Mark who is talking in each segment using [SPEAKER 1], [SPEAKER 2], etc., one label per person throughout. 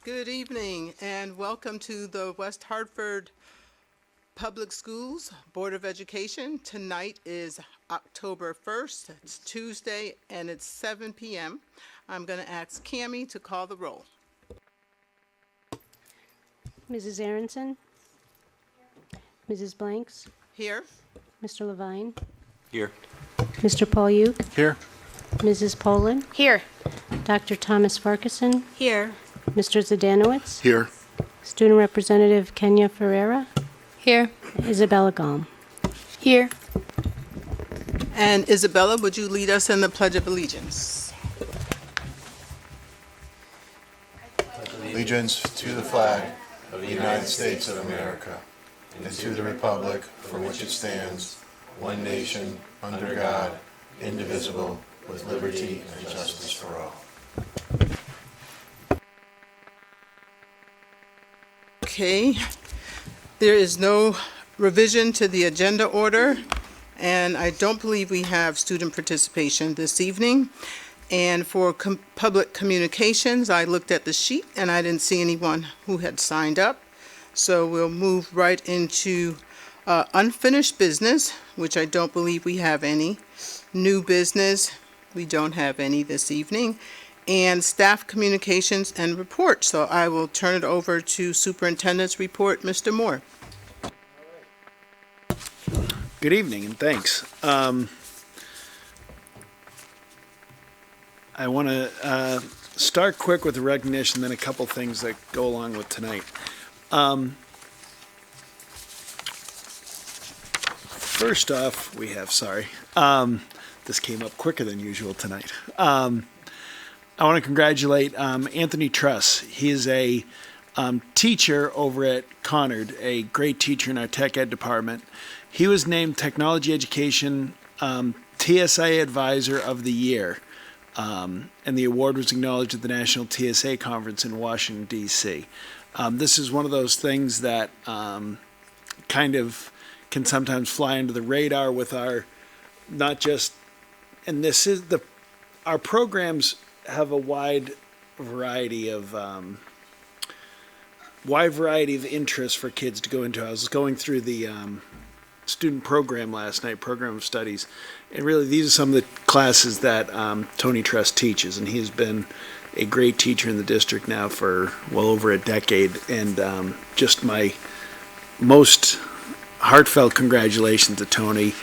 [SPEAKER 1] Good evening and welcome to the West Hartford Public Schools Board of Education. Tonight is October 1st. It's Tuesday and it's 7 p.m. I'm going to ask Cammie to call the roll.
[SPEAKER 2] Mrs. Aronson? Mrs. Blanks?
[SPEAKER 1] Here.
[SPEAKER 2] Mr. Levine?
[SPEAKER 3] Here.
[SPEAKER 2] Mr. Paul-Uke?
[SPEAKER 3] Here.
[SPEAKER 2] Mrs. Poland?
[SPEAKER 4] Here.
[SPEAKER 2] Dr. Thomas Farquharson?
[SPEAKER 4] Here.
[SPEAKER 2] Mr. Zdanowitz?
[SPEAKER 3] Here.
[SPEAKER 2] Student Representative Kenya Ferreira?
[SPEAKER 4] Here.
[SPEAKER 2] Isabella Gom?
[SPEAKER 4] Here.
[SPEAKER 1] And Isabella, would you lead us in the Pledge of Allegiance?
[SPEAKER 5] Allegiance to the flag of the United States of America and to the republic for which it stands, one nation, under God, indivisible, with liberty and justice for all.
[SPEAKER 1] Okay. There is no revision to the agenda order, and I don't believe we have student participation this evening. And for public communications, I looked at the sheet and I didn't see anyone who had signed up. So we'll move right into unfinished business, which I don't believe we have any. New business, we don't have any this evening. And staff communications and reports. So I will turn it over to Superintendent's report, Mr. Moore.
[SPEAKER 6] Good evening and thanks. I want to start quick with the recognition, then a couple things that go along with tonight. First off, we have, this came up quicker than usual tonight. I want to congratulate Anthony Truss. He is a teacher over at Conard, a great teacher in our tech ed department. He was named Technology Education TSA Advisor of the Year, and the award was acknowledged at the National TSA Conference in Washington, D.C. This is one of those things that kind of can sometimes fly under the radar with our, not just, and this is our programs have a wide variety of interests for kids to go into. I was going through the student program last night, program of studies, and really these are some of the classes that Tony Truss teaches, and he has been a great teacher in the district now for well over a decade, and just my most heartfelt congratulations to Tony.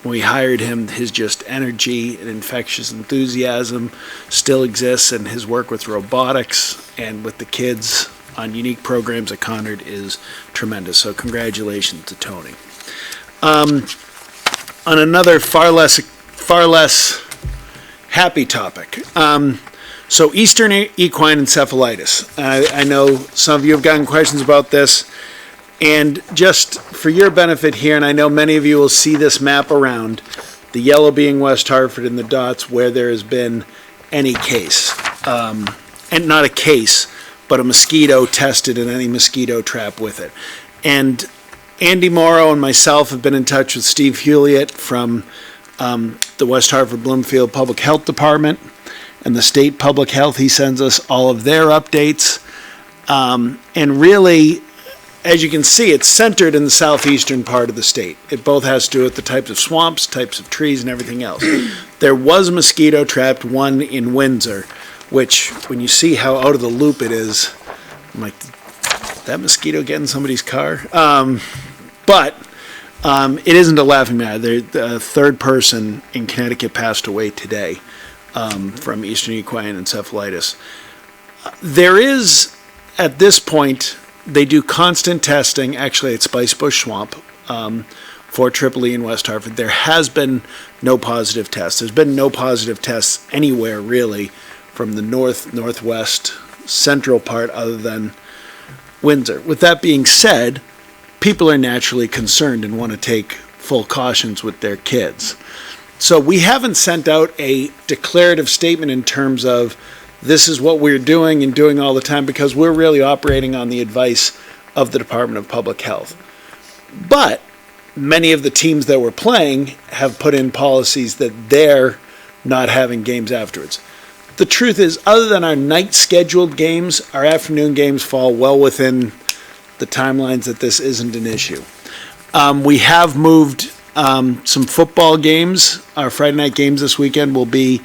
[SPEAKER 6] When we hired him, his just energy and infectious enthusiasm still exists, and his work with robotics and with the kids on unique programs at Conard is tremendous. So congratulations to Tony. On another far less happy topic. So Eastern Equine Encephalitis. I know some of you have gotten questions about this. And just for your benefit here, and I know many of you will see this map around, the yellow being West Hartford and the dots where there has been any case. And not a case, but a mosquito tested in any mosquito trap with it. And Andy Morrow and myself have been in touch with Steve Hewlett from the West Hartford Bloomfield Public Health Department and the state public health. He sends us all of their updates. And really, as you can see, it's centered in the southeastern part of the state. It both has to do with the types of swamps, types of trees, and everything else. There was mosquito trapped one in Windsor, which, when you see how out of the loop it is, I'm like, that mosquito get in somebody's car? But it isn't a laughing matter. The third person in Connecticut passed away today from Eastern Equine Encephalitis. There is, at this point, they do constant testing, actually at Spicebush Swamp, for Tripoli in West Hartford. There has been no positive tests. There's been no positive tests anywhere, really, from the northwest, central part other than Windsor. With that being said, people are naturally concerned and want to take full cautions with their kids. So we haven't sent out a declarative statement in terms of this is what we're doing and doing all the time, because we're really operating on the advice of the Department of Public Health. But many of the teams that we're playing have put in policies that they're not having games afterwards. the truth is, other than our night scheduled games, our afternoon games fall well within the timelines that this isn't an issue. We have moved some football games. Our Friday night games this weekend will be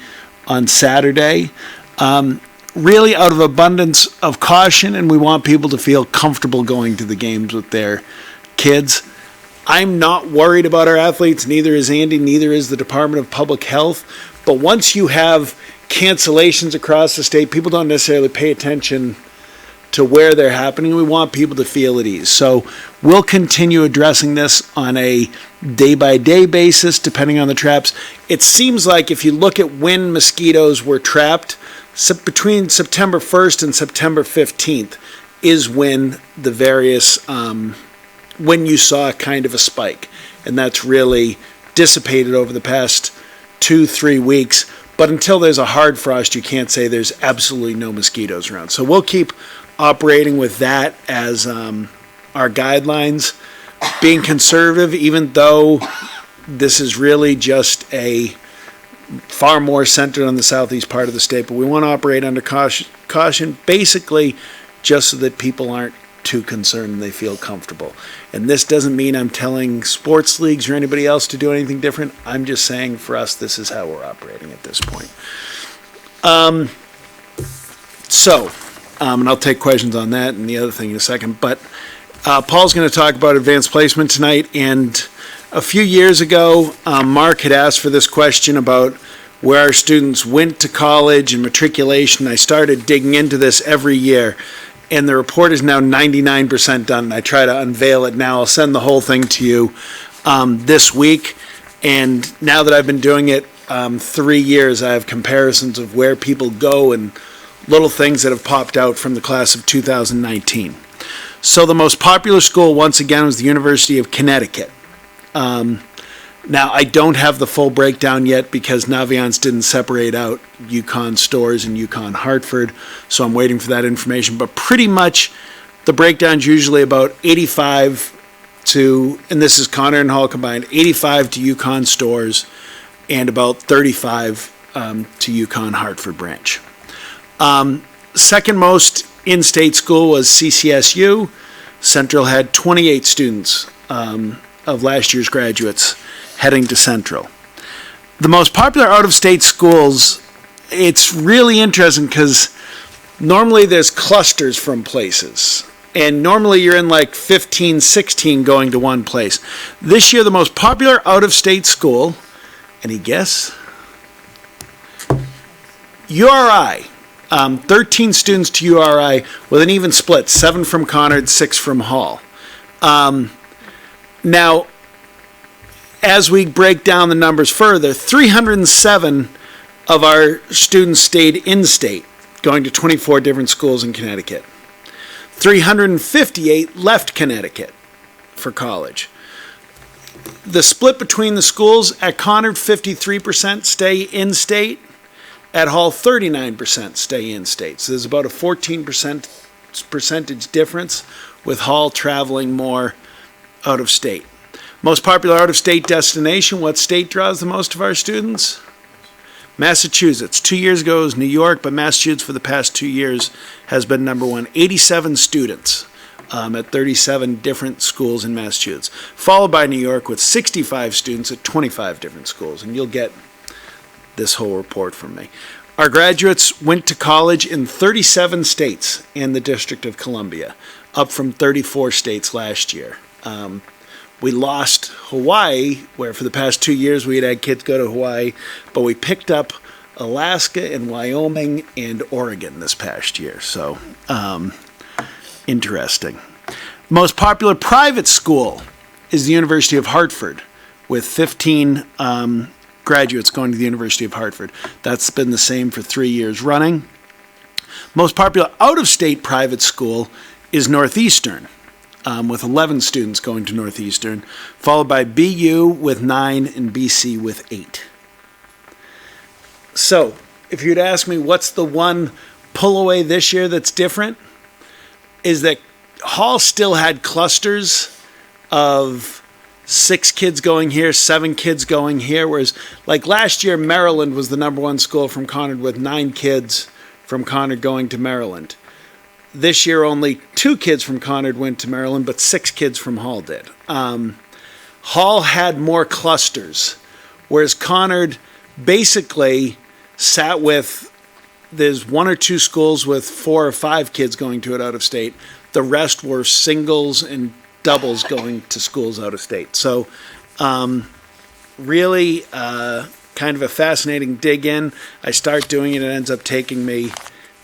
[SPEAKER 6] on Saturday. Really out of abundance of caution, and we want people to feel comfortable going to the games with their kids. I'm not worried about our athletes, neither is Andy, neither is the Department of Public Health. But once you have cancellations across the state, people don't necessarily pay attention to where they're happening. We want people to feel at ease. So we'll continue addressing this on a day-by-day basis, depending on the traps. It seems like if you look at when mosquitoes were trapped, between September 1st and September 15th is when the various, when you saw kind of a spike. And that's really dissipated over the past 2-3 weeks. But until there's a hard frost, you can't say there's absolutely no mosquitoes around. So we'll keep operating with that as our guidelines, being conservative, even though this is really just a far more centered on the southeast part of the state. But we want to operate under caution, basically just so that people aren't too concerned and they feel comfortable. And this doesn't mean I'm telling sports leagues or anybody else to do anything different. I'm just saying for us, this is how we're operating at this point. And I'll take questions on that and the other thing in a second. But Paul's going to talk about advanced placement tonight. And a few years ago, Mark had asked for this question about where our students went to college and matriculation. I started digging into this every year. And the report is now 99% done. I try to unveil it now. I'll send the whole thing to you this week. And now that I've been doing it 3 years, I have comparisons of where people go and little things that have popped out from the class of 2019. So the most popular school, once again, was the University of Connecticut. Now, I don't have the full breakdown yet because Naviance didn't separate out Yukon stores and Yukon Hartford, so I'm waiting for that information. But pretty much the breakdown's usually about 85 to, and this is Connor and Hall combined, 85 to Yukon stores and about 35 to Yukon Hartford branch. Second most in-state school was CCSU. Central had 28 students of last year's graduates heading to Central. The most popular out-of-state schools, it's really interesting because normally there's clusters from places. And normally you're in like 15, 16 going to one place. This year, the most popular out-of-state school, any guess? URI. 13 students to URI with an even split, 7 from Conard, 6 from Hall. Now, as we break down the numbers further, 307 of our students stayed in-state, going to 24 different schools in Connecticut. 358 left Connecticut for college. The split between the schools, at Conard, 53% stay in-state. At Hall, 39% stay in-state. So there's about a 14% difference with Hall traveling more out of state. Most popular out-of-state destination, what state draws the most of our students? Massachusetts. 2 years ago it was New York, but Massachusetts for the past 2 years has been number one. 87 students at 37 different schools in Massachusetts, followed by New York with 65 students at 25 different schools. And you'll get this whole report from me. Our graduates went to college in 37 states and the District of Columbia, up from 34 states last year. We lost Hawaii, where for the past 2 years we had kids go to Hawaii, but we picked up Alaska and Wyoming and Oregon this past year. So, interesting. Most popular private school is the University of Hartford, with 15 graduates going to the University of Hartford. That's been the same for 3 years running. Most popular out-of-state private school is Northeastern, with 11 students going to Northeastern, followed by BU with 9 and BC with 8. So, if you'd ask me what's the one pull away this year that's different, is that Hall still had clusters of 6 kids going here, 7 kids going here, whereas like last year, Maryland was the #1 school from Conard with 9 kids from Conard going to Maryland. This year, only 2 kids from Conard went to Maryland, but 6 kids from Hall did. Hall had more clusters, whereas Conard basically sat with, there's 1 or 2 schools with 4 or 5 kids going to it out of state. The rest were singles and doubles going to schools out of state. So really kind of a fascinating dig in. I start doing it, it ends up taking me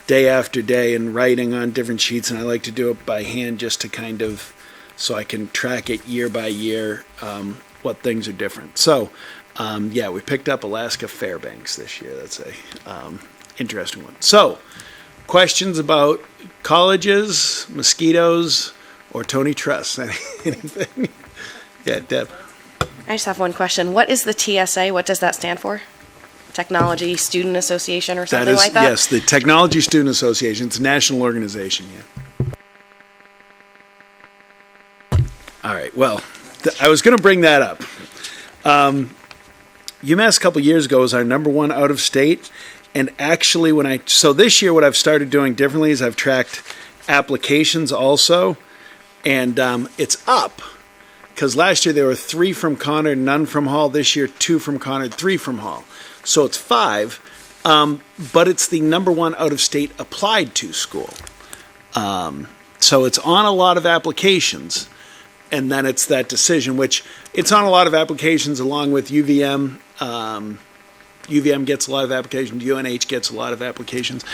[SPEAKER 6] day after day and writing on different sheets, and I like to do it by hand just to kind of, so I can track it year by year, what things are different. So, yeah, we picked up Alaska Fairbanks this year. That's a interesting one. So, questions about colleges, mosquitoes, or Tony Truss? Anything? Yeah, Deb.
[SPEAKER 3] I just have one question. What is the TSA? What does that stand for? Technology Student Association or something like that?
[SPEAKER 6] Yes, the Technology Student Association. It's a national organization, yeah. All right, well, I was going to bring that up. UMass a couple years ago was our #1 out of state, and actually so this year what I've started doing differently is I've tracked applications also, and it's up, because last year there were 3 from Conard, none from Hall. This year 2 from Conard, 3 from Hall. So it's 5, but it's the #1 out of state applied to school. So it's on a lot of applications. And then it's that decision, which it's on a lot of applications along with UVM. UVM gets a lot of applications. UNH gets a lot of applications.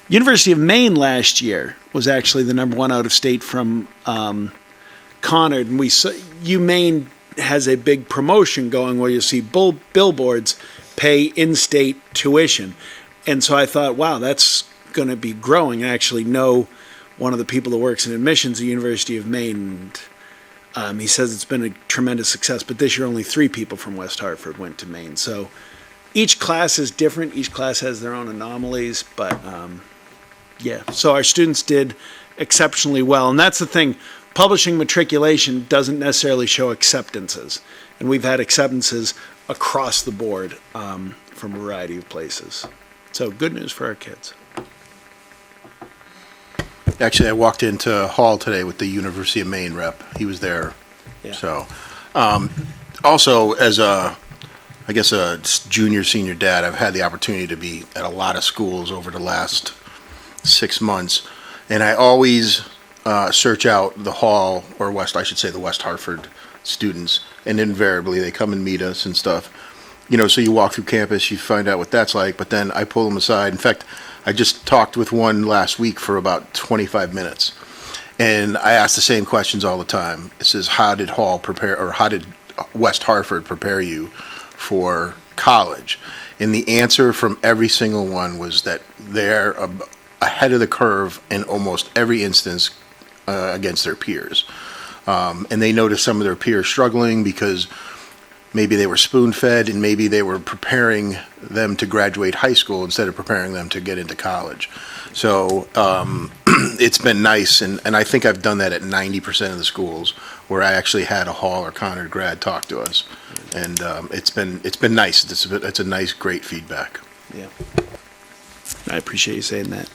[SPEAKER 6] University of Maine last year was actually the #1 out of state from Conard. And UMaine has a big promotion going where you see billboards pay in-state tuition. And so I thought, wow, that's going to be growing. I actually know one of the people that works in admissions at the University of Maine. He says it's been a tremendous success, but this year only 3 people from West Hartford went to Maine. So each class is different. Each class has their own anomalies, but yeah. So our students did exceptionally well. And that's the thing. Publishing matriculation doesn't necessarily show acceptances. And we've had acceptances across the board from a variety of places. So good news for our kids.
[SPEAKER 5] Actually, I walked into Hall today with the University of Maine rep. He was there.
[SPEAKER 6] Yeah.
[SPEAKER 5] So, also as a junior, senior dad, I've had the opportunity to be at a lot of schools over the last 6 months. And I always search out the Hall, or the West Hartford students. And invariably they come and meet us and stuff. So you walk through campus, you find out what that's like, but then I pull them aside. In fact, I just talked with one last week for about 25 minutes. And I ask the same questions all the time. It says, how did Hall prepare, or how did West Hartford prepare you for college? And the answer from every single one was that they're ahead of the curve in almost every instance against their peers. And they noticed some of their peers struggling because maybe they were spoon-fed and maybe they were preparing them to graduate high school instead of preparing them to get into college. So it's been nice, and I think I've done that at 90% of the schools where I actually had a Hall or Conard grad talk to us. And it's been nice. It's a nice, great feedback.
[SPEAKER 6] Yeah. I appreciate you saying that.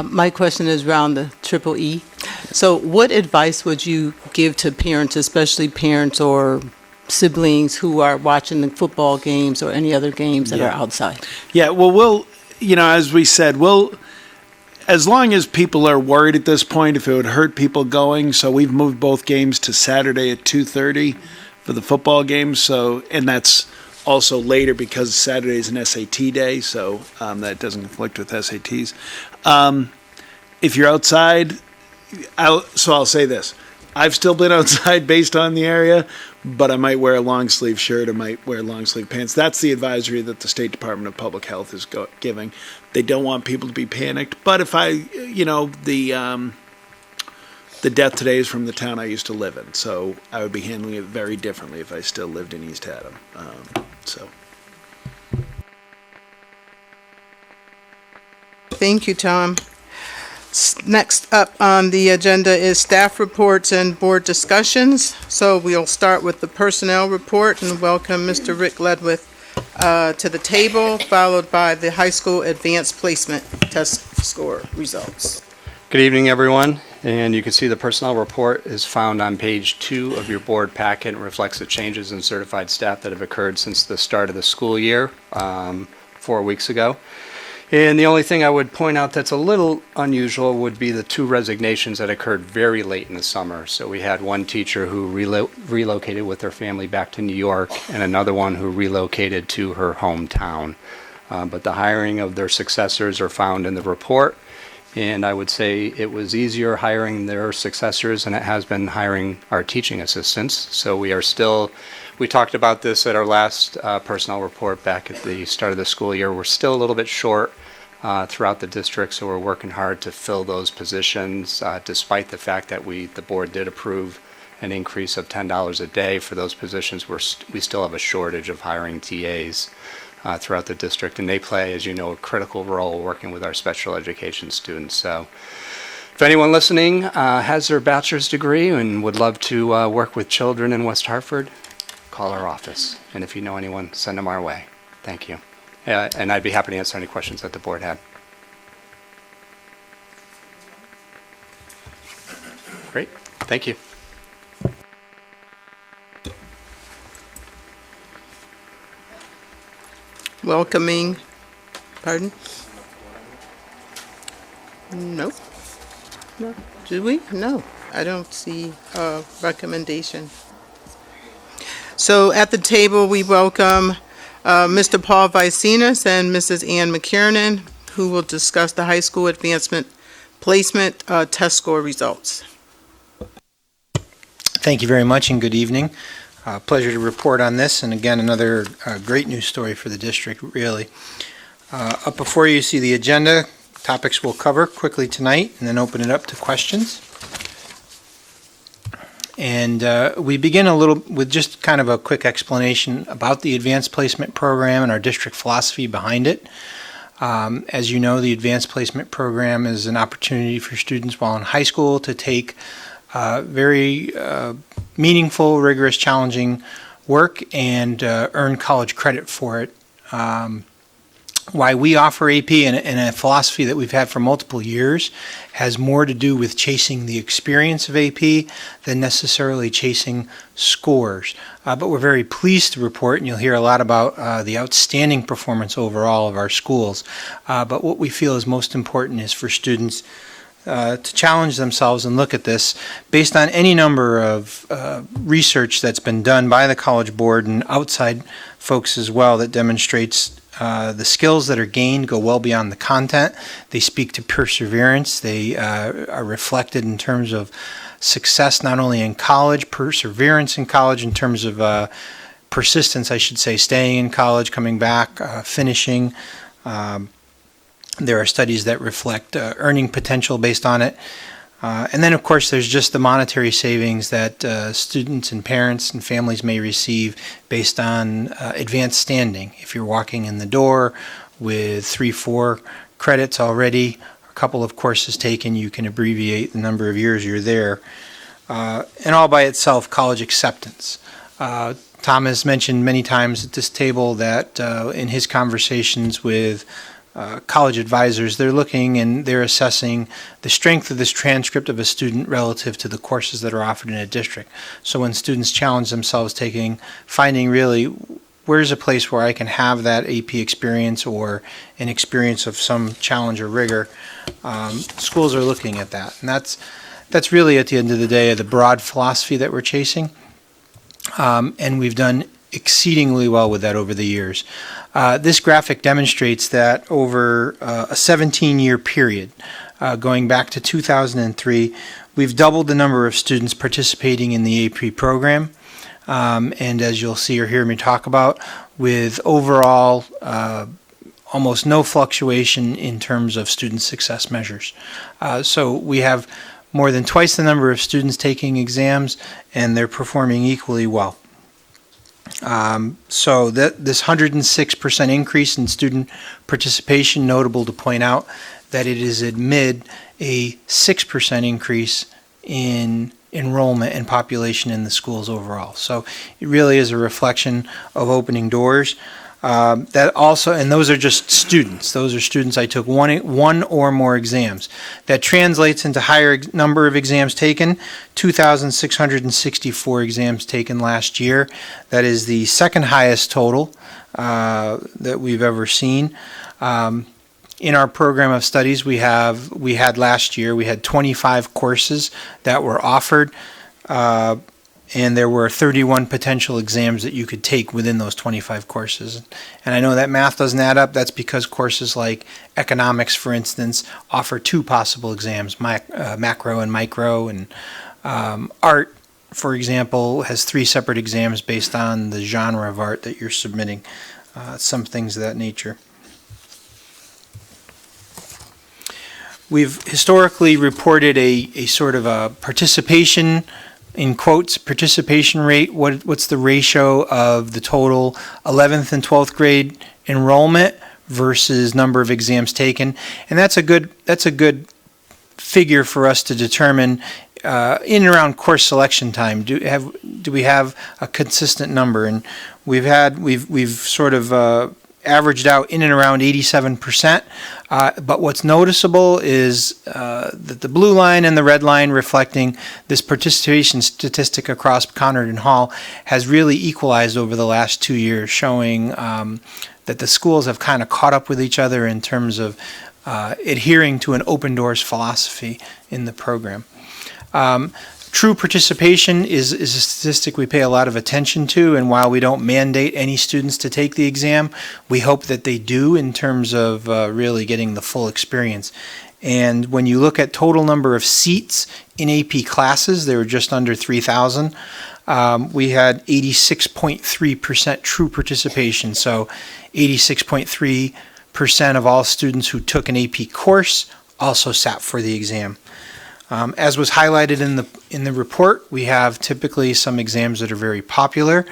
[SPEAKER 1] My question is around the triple E. So what advice would you give to parents, especially parents or siblings who are watching the football games or any other games that are outside?
[SPEAKER 6] Yeah, well, as we said, as long as people are worried at this point, if it would hurt people going, so we've moved both games to Saturday at 2:30 for the football game. So, and that's also later because Saturday is an SAT day, so that doesn't conflict with SATs. If you're outside, I'll say this. I've still been outside based on the area, but I might wear a long sleeve shirt. I might wear long sleeve pants. That's the advisory that the State Department of Public Health is giving. They don't want people to be panicked. But if the death today is from the town I used to live in, so I would be handling it very differently if I still lived in East Haddam.
[SPEAKER 1] Thank you, Tom. Next up on the agenda is staff reports and board discussions. So we'll start with the personnel report and welcome Mr. Rick Ledwith to the table, followed by the high school advanced placement test score results.
[SPEAKER 7] Good evening, everyone. And you can see the personnel report is found on page 2 of your board packet and reflects the changes in certified staff that have occurred since the start of the school year 4 weeks ago. And the only thing I would point out that's a little unusual would be the 2 resignations that occurred very late in the summer. So we had one teacher who relocated with her family back to New York and another one who relocated to her hometown. But the hiring of their successors are found in the report. And I would say it was easier hiring their successors than it has been hiring our teaching assistants. So we talked about this at our last personnel report back at the start of the school year. We're still a little bit short throughout the district, so we're working hard to fill those positions, despite the fact that the board did approve an increase of $10 a day for those positions. We still have a shortage of hiring TAs throughout the district, and they play, as you know, a critical role working with our special education students. So if anyone listening has their bachelor's degree and would love to work with children in West Hartford, call our office. And if you know anyone, send them our way. Thank you. And I'd be happy to answer any questions that the board had. Great. Thank you.
[SPEAKER 1] Welcoming, pardon? Nope. No. Do we? No, I don't see a recommendation. So at the table, we welcome Mr. Paul Vicinus and Mrs. Ann McKernan, who will discuss the high school advancement placement test score results.
[SPEAKER 8] Thank you very much and good evening. Pleasure to report on this, and again, another great news story for the district, really. Up before you see the agenda, topics we'll cover quickly tonight, and then open it up to questions. And we begin with just kind of a quick explanation about the advanced placement program and our district philosophy behind it. As you know, the advanced placement program is an opportunity for students while in high school to take very meaningful, rigorous, challenging work and earn college credit for it. Why we offer AP and a philosophy that we've had for multiple years has more to do with chasing the experience of AP than necessarily chasing scores. But we're very pleased to report, and you'll hear a lot about the outstanding performance overall of our schools. But what we feel is most important is for students to challenge themselves and look at this based on any number of research that's been done by the College Board and outside folks as well that demonstrates the skills that are gained go well beyond the content. They speak to perseverance. They are reflected in terms of success not only in college, perseverance in college in terms of persistence, I should say, staying in college, coming back, finishing. There are studies that reflect earning potential based on it. And then, of course, there's just the monetary savings that students and parents and families may receive based on advanced standing. If you're walking in the door with 3-4 credits already, a couple of courses taken, you can abbreviate the number of years you're there. And all by itself, college acceptance. Tom has mentioned many times at this table that in his conversations with college advisors, they're looking and they're assessing the strength of this transcript of a student relative to the courses that are offered in a district. So when students challenge themselves finding really where's a place where I can have that AP experience or an experience of some challenge or rigor, schools are looking at that. And that's really at the end of the day the broad philosophy that we're chasing. And we've done exceedingly well with that over the years. This graphic demonstrates that over a 17-year period, going back to 2003, we've doubled the number of students participating in the AP program. And as you'll see or hear me talk about, with overall almost no fluctuation in terms of student success measures. So we have more than twice the number of students taking exams, and they're performing equally well. So this 106% increase in student participation, notable to point out that it is amid a 6% increase in enrollment and population in the schools overall. So it really is a reflection of opening doors. That also, and those are just students. Those are students I took one or more exams. That translates into higher number of exams taken, 2,664 exams taken last year. That is the second highest total that we've ever seen. In our program of studies, we had last year, we had 25 courses that were offered, and there were 31 potential exams that you could take within those 25 courses. And I know that math doesn't add up. That's because courses like economics, for instance, offer 2 possible exams, macro and micro, and art, for example, has 3 separate exams based on the genre of art that you're submitting, some things of that nature. We've historically reported a sort of a participation, in quotes, participation rate. What's the ratio of the total 11th and 12th grade enrollment versus number of exams taken? And that's a good figure for us to determine in and around course selection time. Do we have a consistent number? And we've sort of averaged out in and around 87%. But what's noticeable is that the blue line and the red line reflecting this participation statistic across Conard and Hall has really equalized over the last 2 years, showing that the schools have kind of caught up with each other in terms of adhering to an open doors philosophy in the program. True participation is a statistic we pay a lot of attention to, and while we don't mandate any students to take the exam, we hope that they do in terms of really getting the full experience. And when you look at total number of seats in AP classes, they were just under 3,000. We had 86.3% true participation, so 86.3% of all students who took an AP course also sat for the exam. As was highlighted in the report, we have typically some exams that are very popular.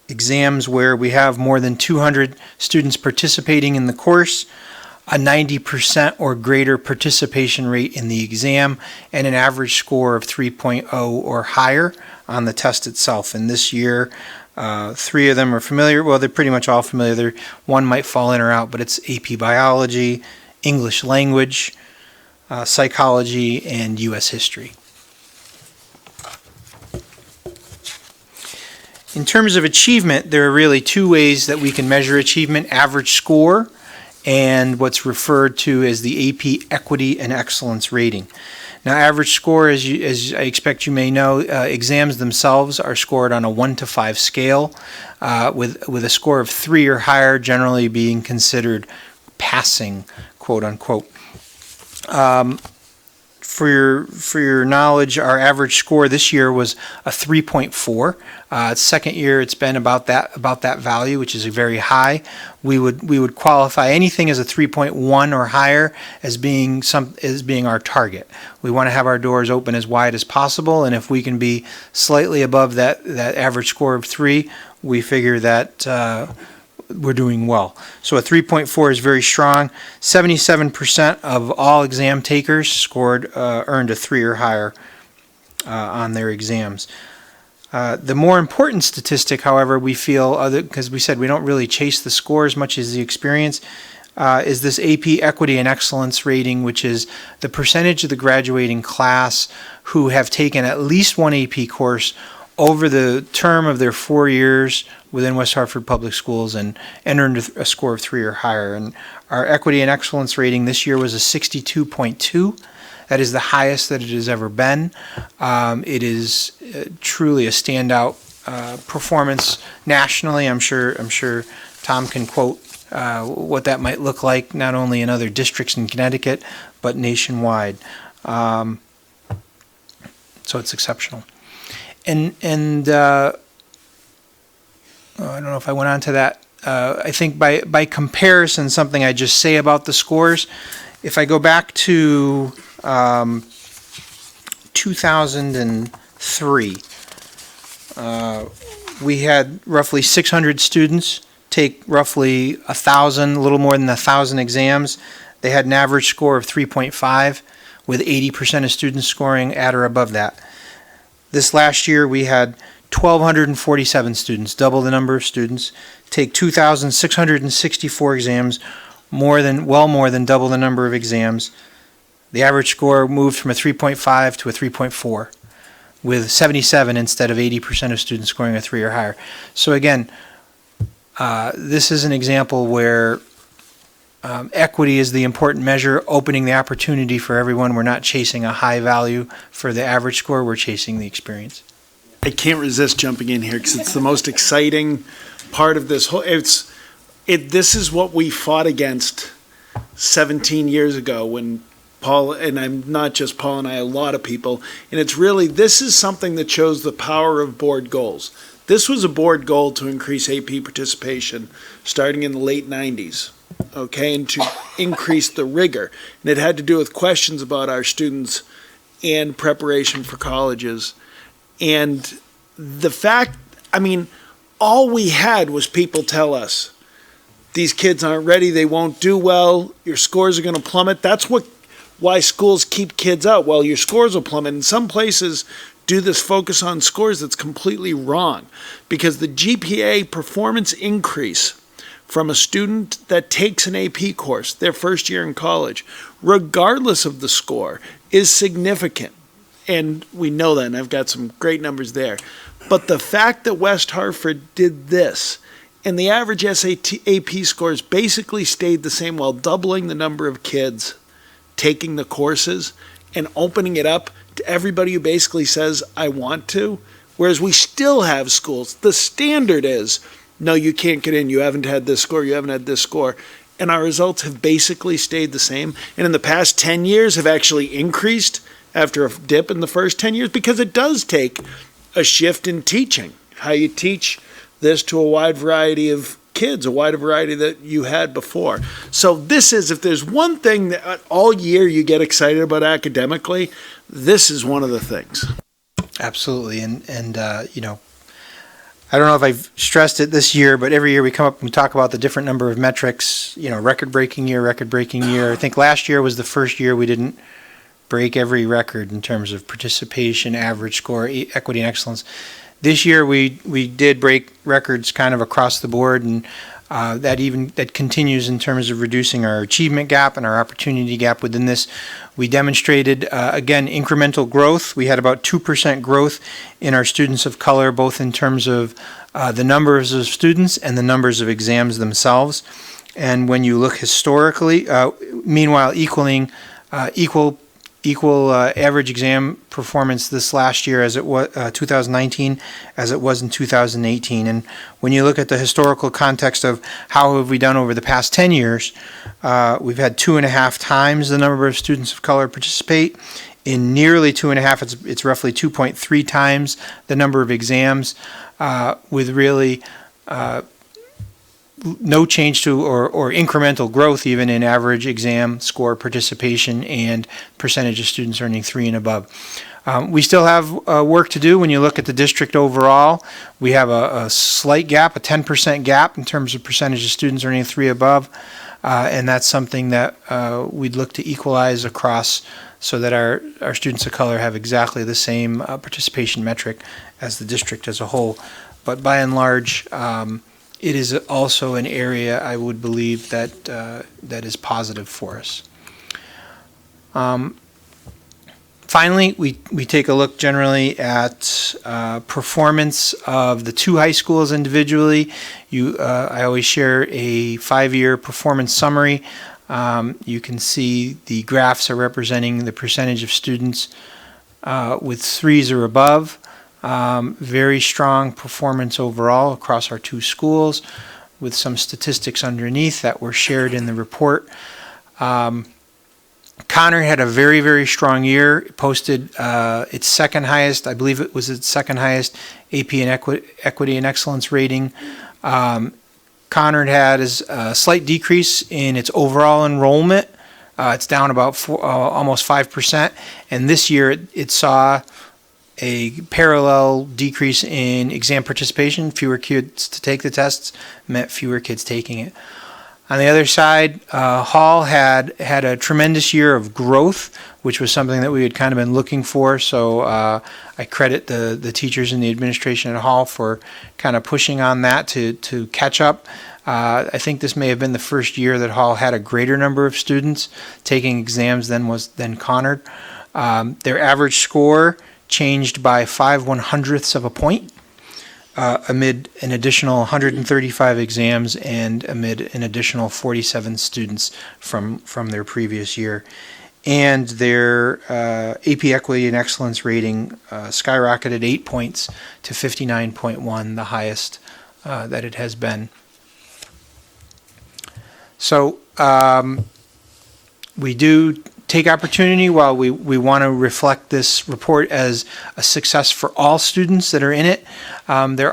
[SPEAKER 8] Exams where we have more than 200 students participating in the course, a 90% or greater participation rate in the exam, and an average score of 3.0 or higher on the test itself. And this year, 3 of them are familiar. Well, they're pretty much all familiar. One might fall in or out, but it's AP Biology, English Language, Psychology, and U.S. History. In terms of achievement, there are really 2 ways that we can measure achievement: average score and what's referred to as the AP Equity and Excellence rating. Now, average score, as I expect you may know, exams themselves are scored on a 1 to 5 scale, with a score of 3 or higher generally being considered passing, quote unquote. For your knowledge, our average score this year was a 3.4. Second year, it's been about that value, which is very high. We would qualify anything as a 3.1 or higher as being our target. We want to have our doors open as wide as possible, and if we can be slightly above that average score of 3, we figure that we're doing well. So a 3.4 is very strong. 77% of all exam takers earned a 3 or higher on their exams. The more important statistic, however, we feel, because we said we don't really chase the score as much as the experience, is this AP Equity and Excellence rating, which is the percentage of the graduating class who have taken at least one AP course over the term of their 4 years within West Hartford Public Schools and earned a score of 3 or higher. And our Equity and Excellence rating this year was a 62.2. That is the highest that it has ever been. It is truly a standout performance nationally. I'm sure Tom can quote what that might look like, not only in other districts in Connecticut, but nationwide. So it's exceptional. And I don't know if I went on to that. I think by comparison, something I just say about the scores, if I go back to 2003, we had roughly 600 students take roughly 1,000, a little more than 1,000 exams. They had an average score of 3.5, with 80% of students scoring at or above that. This last year, we had 1,247 students, double the number of students, take 2,664 exams, well more than double the number of exams. The average score moved from a 3.5 to a 3.4, with 77 instead of 80% of students scoring a 3 or higher. So again, this is an example where equity is the important measure, opening the opportunity for everyone. We're not chasing a high value for the average score, we're chasing the experience.
[SPEAKER 6] I can't resist jumping in here because it's the most exciting part of this whole. This is what we fought against 17 years ago when Paul, and I'm not just Paul and I, a lot of people, and it's really, this is something that shows the power of board goals. This was a board goal to increase AP participation starting in the late 90s, okay, and to increase the rigor. And it had to do with questions about our students and preparation for colleges. And the fact, all we had was people tell us, these kids aren't ready, they won't do well, your scores are going to plummet. That's why schools keep kids out. Well, your scores will plummet. In some places, do this focus on scores that's completely wrong, because the GPA performance increase from a student that takes an AP course their first year in college, regardless of the score, is significant. And we know that, and I've got some great numbers there. But the fact that West Hartford did this, and the average AP scores basically stayed the same while doubling the number of kids taking the courses and opening it up to everybody who basically says, I want to, whereas we still have schools. The standard is, no, you can't get in, you haven't had this score, you haven't had this score. And our results have basically stayed the same. And in the past 10 years have actually increased after a dip in the first 10 years, because it does take a shift in teaching, how you teach this to a wide variety of kids, a wider variety that you had before. So this is, if there's one thing that all year you get excited about academically, this is one of the things.
[SPEAKER 8] Absolutely. And I don't know if I've stressed it this year, but every year we come up and talk about the different number of metrics, record-breaking year. I think last year was the first year we didn't break every record in terms of participation, average score, equity, and excellence. This year we did break records kind of across the board, and that continues in terms of reducing our achievement gap and our opportunity gap within this. We demonstrated, again, incremental growth. We had about 2% growth in our students of color, both in terms of the numbers of students and the numbers of exams themselves. And when you look historically, meanwhile equal average exam performance this last year as it was 2019 as it was in 2018. And when you look at the historical context of how have we done over the past 10 years, we've had 2.5 times the number of students of color participate. In nearly 2.5, it's roughly 2.3 times the number of exams, with really no change to or incremental growth even in average exam score participation and percentage of students earning 3 and above. We still have work to do when you look at the district overall. We have a slight gap, a 10% gap in terms of percentage of students earning 3 above, and that's something that we'd look to equalize across so that our students of color have exactly the same participation metric as the district as a whole. But by and large, it is also an area I would believe that that is positive for us. Finally, we take a look generally at performance of the 2 high schools individually. I always share a 5-year performance summary. You can see the graphs are representing the percentage of students with 3s or above. Very strong performance overall across our 2 schools, with some statistics underneath that were shared in the report. Connor had a very, very strong year. It posted its second highest, I believe it was its second highest AP and equity and excellence rating. Connor had a slight decrease in its overall enrollment. It's down about almost 5%. And this year it saw a parallel decrease in exam participation. Fewer kids to take the tests meant fewer kids taking it. On the other side, Hall had a tremendous year of growth, which was something that we had kind of been looking for. So I credit the teachers and the administration at Hall for kind of pushing on that to catch up. I think this may have been the first year that Hall had a greater number of students taking exams than Conard. Their average score changed by 5/100ths of a point amid an additional 135 exams and amid an additional 47 students from their previous year. And their AP Equity and Excellence rating skyrocketed 8 points to 59.1, the highest that it has been. So we do take opportunity while we want to reflect this report as a success for all students that are in it. There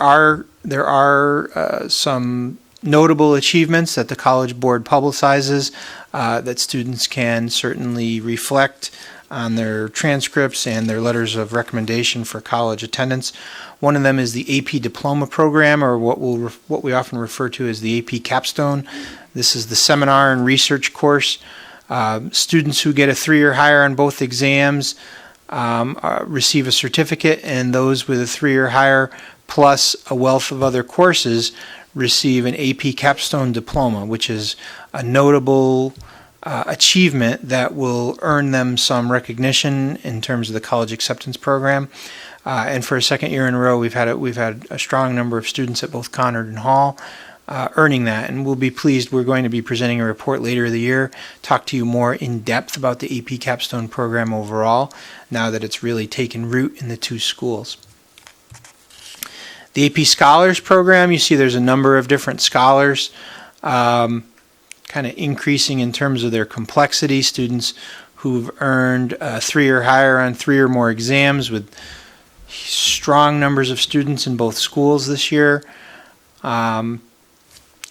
[SPEAKER 8] are some notable achievements that the College Board publicizes that students can certainly reflect on their transcripts and their letters of recommendation for college attendance. One of them is the AP Diploma Program, or what we often refer to as the AP Capstone. This is the seminar and research course. Students who get a 3 or higher on both exams receive a certificate, and those with a 3 or higher plus a wealth of other courses receive an AP Capstone Diploma, which is a notable achievement that will earn them some recognition in terms of the college acceptance program. And for a second year in a row, we've had a strong number of students at both Conard and Hall earning that, and we'll be pleased. We're going to be presenting a report later in the year, talk to you more in depth about the AP Capstone program overall, now that it's really taken root in the 2 schools. The AP Scholars program, you see there's a number of different scholars, kind of increasing in terms of their complexity. Students who've earned 3 or higher on 3 or more exams, with strong numbers of students in both schools this year.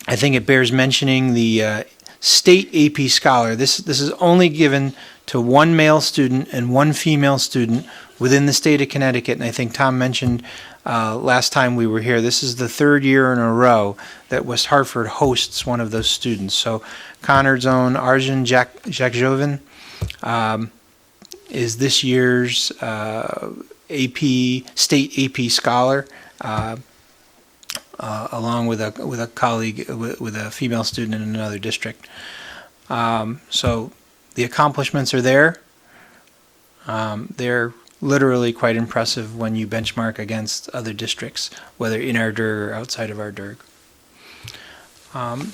[SPEAKER 8] I think it bears mentioning the state AP Scholar. This is only given to 1 male student and 1 female student within the state of Connecticut. And I think Tom mentioned last time we were here, this is the 3rd year in a row that West Hartford hosts one of those students. So Conard's own Arjun Jakjoven is this year's state AP Scholar. Along with a colleague, with a female student in another district. So the accomplishments are there. They're literally quite impressive when you benchmark against other districts, whether in our DIRG or outside of our DIRG.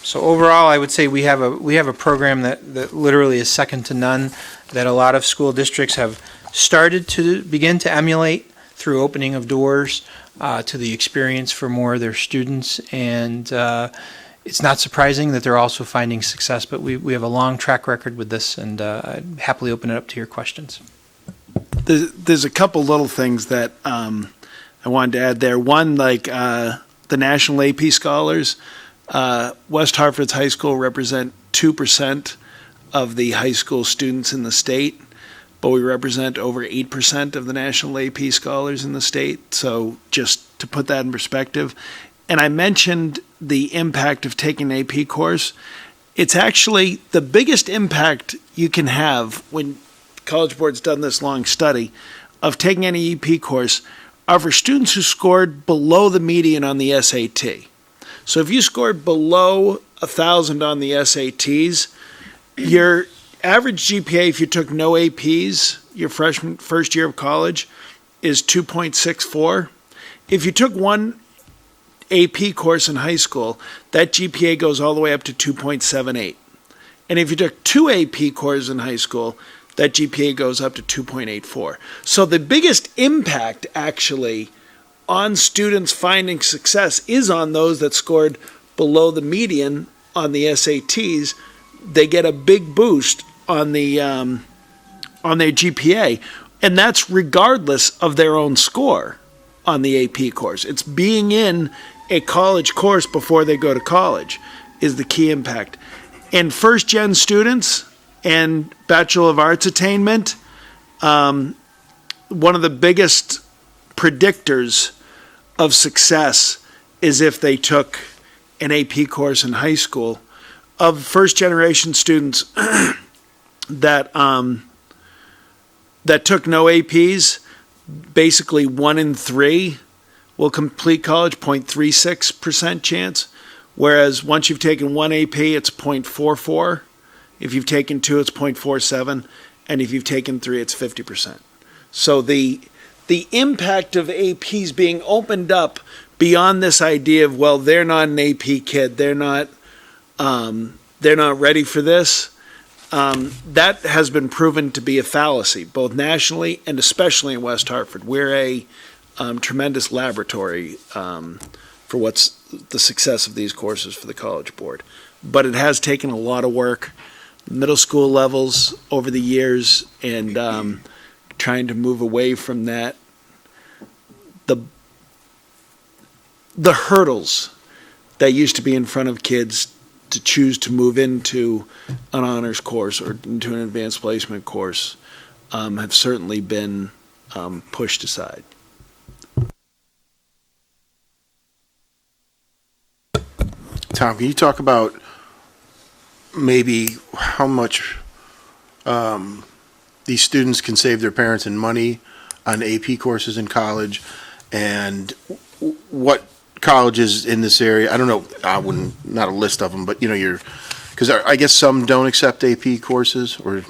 [SPEAKER 8] So overall, I would say we have a program that literally is second to none, that a lot of school districts have started to begin to emulate through opening of doors to the experience for more of their students, and it's not surprising that they're also finding success, but we have a long track record with this, and I'd happily open it up to your questions.
[SPEAKER 6] There's a couple little things that I wanted to add there. One, like the National AP Scholars, West Hartford's high school represent 2% of the high school students in the state, but we represent over 8% of the National AP Scholars in the state. So just to put that in perspective. And I mentioned the impact of taking an AP course. It's actually the biggest impact you can have when College Board's done this long study of taking any AP course are for students who scored below the median on the SAT. So if you scored below 1,000 on the SATs, your average GPA, if you took no APs, your first year of college, is 2.64. If you took 1 AP course in high school, that GPA goes all the way up to 2.78. And if you took 2 AP courses in high school, that GPA goes up to 2.84. So the biggest impact, actually, on students finding success is on those that scored below the median on the SATs. They get a big boost on their GPA, and that's regardless of their own score on the AP course. It's being in a college course before they go to college is the key impact. And first-gen students and Bachelor of Arts attainment, one of the biggest predictors of success is if they took an AP course in high school. Of first-generation students that took no APs, basically 1 in 3 will complete college, 0.36% chance. Whereas once you've taken 1 AP, it's 0.44. If you've taken 2, it's 0.47. And if you've taken 3, it's 50%. So the impact of APs being opened up beyond this idea of, well, they're not an AP kid, they're not ready for this, that has been proven to be a fallacy, both nationally and especially in West Hartford. We're a tremendous laboratory for what's the success of these courses for the College Board. But it has taken a lot of work, middle school levels over the years, and trying to move away from that. The hurdles that used to be in front of kids to choose to move into an honors course or into an advanced placement course have certainly been pushed aside.
[SPEAKER 5] Tom, can you talk about maybe how much these students can save their parents in money on AP courses in college, and what colleges in this area? I don't know. Not a list of them, but because I guess some don't accept AP courses, or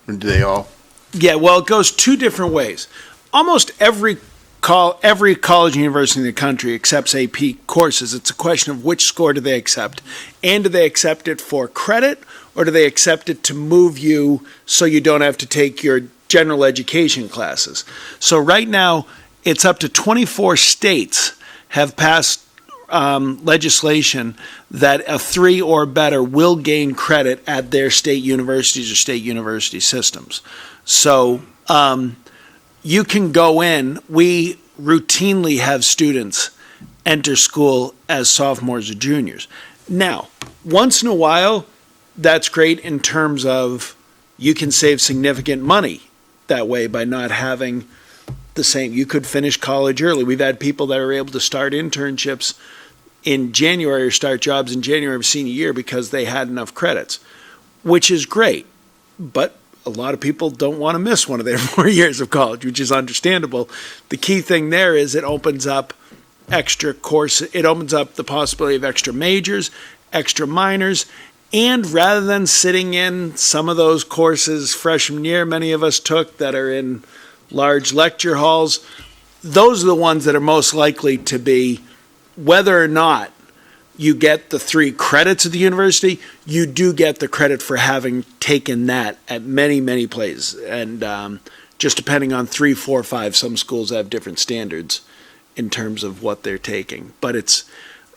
[SPEAKER 5] do they all?
[SPEAKER 6] Yeah, well, it goes 2 different ways. Almost every college and university in the country accepts AP courses. It's a question of which score do they accept, and do they accept it for credit, or do they accept it to move you so you don't have to take your general education classes? So right now, it's up to 24 states have passed legislation that a 3 or better will gain credit at their state universities or state university systems. So you can go in. We routinely have students enter school as sophomores or juniors. Now, once in a while, that's great in terms of you can save significant money that way by not having the same. You could finish college early. We've had people that are able to start internships in January or start jobs in January of senior year because they had enough credits, which is great. But a lot of people don't want to miss one of their 4 years of college, which is understandable. The key thing there is it opens up extra courses. It opens up the possibility of extra majors, extra minors, and rather than sitting in some of those courses freshman year many of us took that are in large lecture halls, those are the ones that are most likely to be, whether or not you get the 3 credits at the university, you do get the credit for having taken that at many, many places. And just depending on 3, 4, 5, some schools have different standards in terms of what they're taking. But it's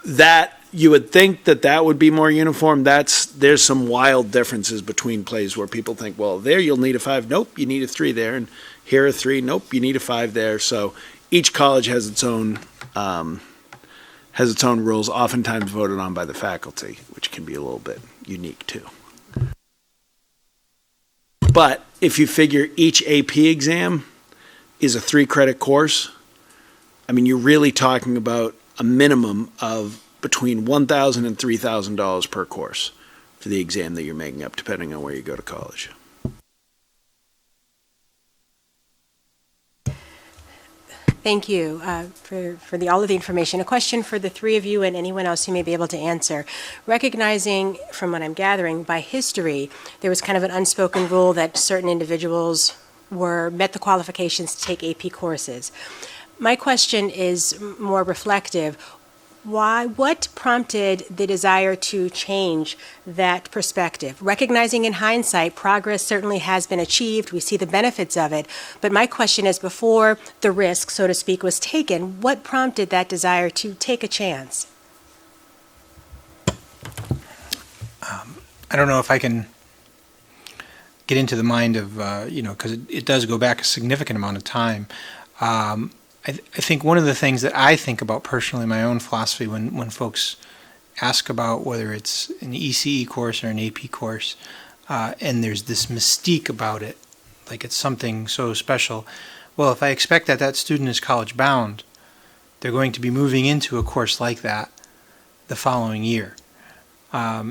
[SPEAKER 6] that you would think that would be more uniform. There's some wild differences between places where people think, well, there you'll need a 5. Nope, you need a 3 there. And here a 3. Nope, you need a 5 there. So each college has its own rules, oftentimes voted on by the faculty, which can be a little bit unique too. But if you figure each AP exam is a 3-credit course, I mean, you're really talking about a minimum of between $1,000 and $3,000 per course for the exam that you're making up, depending on where you go to college.
[SPEAKER 9] Thank you for all of the information. A question for the 3 of you and anyone else who may be able to answer. Recognizing, from what I'm gathering, by history, there was kind of an unspoken rule that certain individuals met the qualifications to take AP courses. My question is more reflective. What prompted the desire to change that perspective? Recognizing in hindsight, progress certainly has been achieved. We see the benefits of it. But my question is, before the risk, so to speak, was taken, what prompted that desire to take a chance?
[SPEAKER 8] I don't know if I can get into the mind of, because it does go back a significant amount of time. I think one of the things that I think about personally, my own philosophy, when folks ask about whether it's an ECE course or an AP course, and there's this mystique about it, like it's something so special. well, if I expect that that student is college bound, they're going to be moving into a course like that the following year.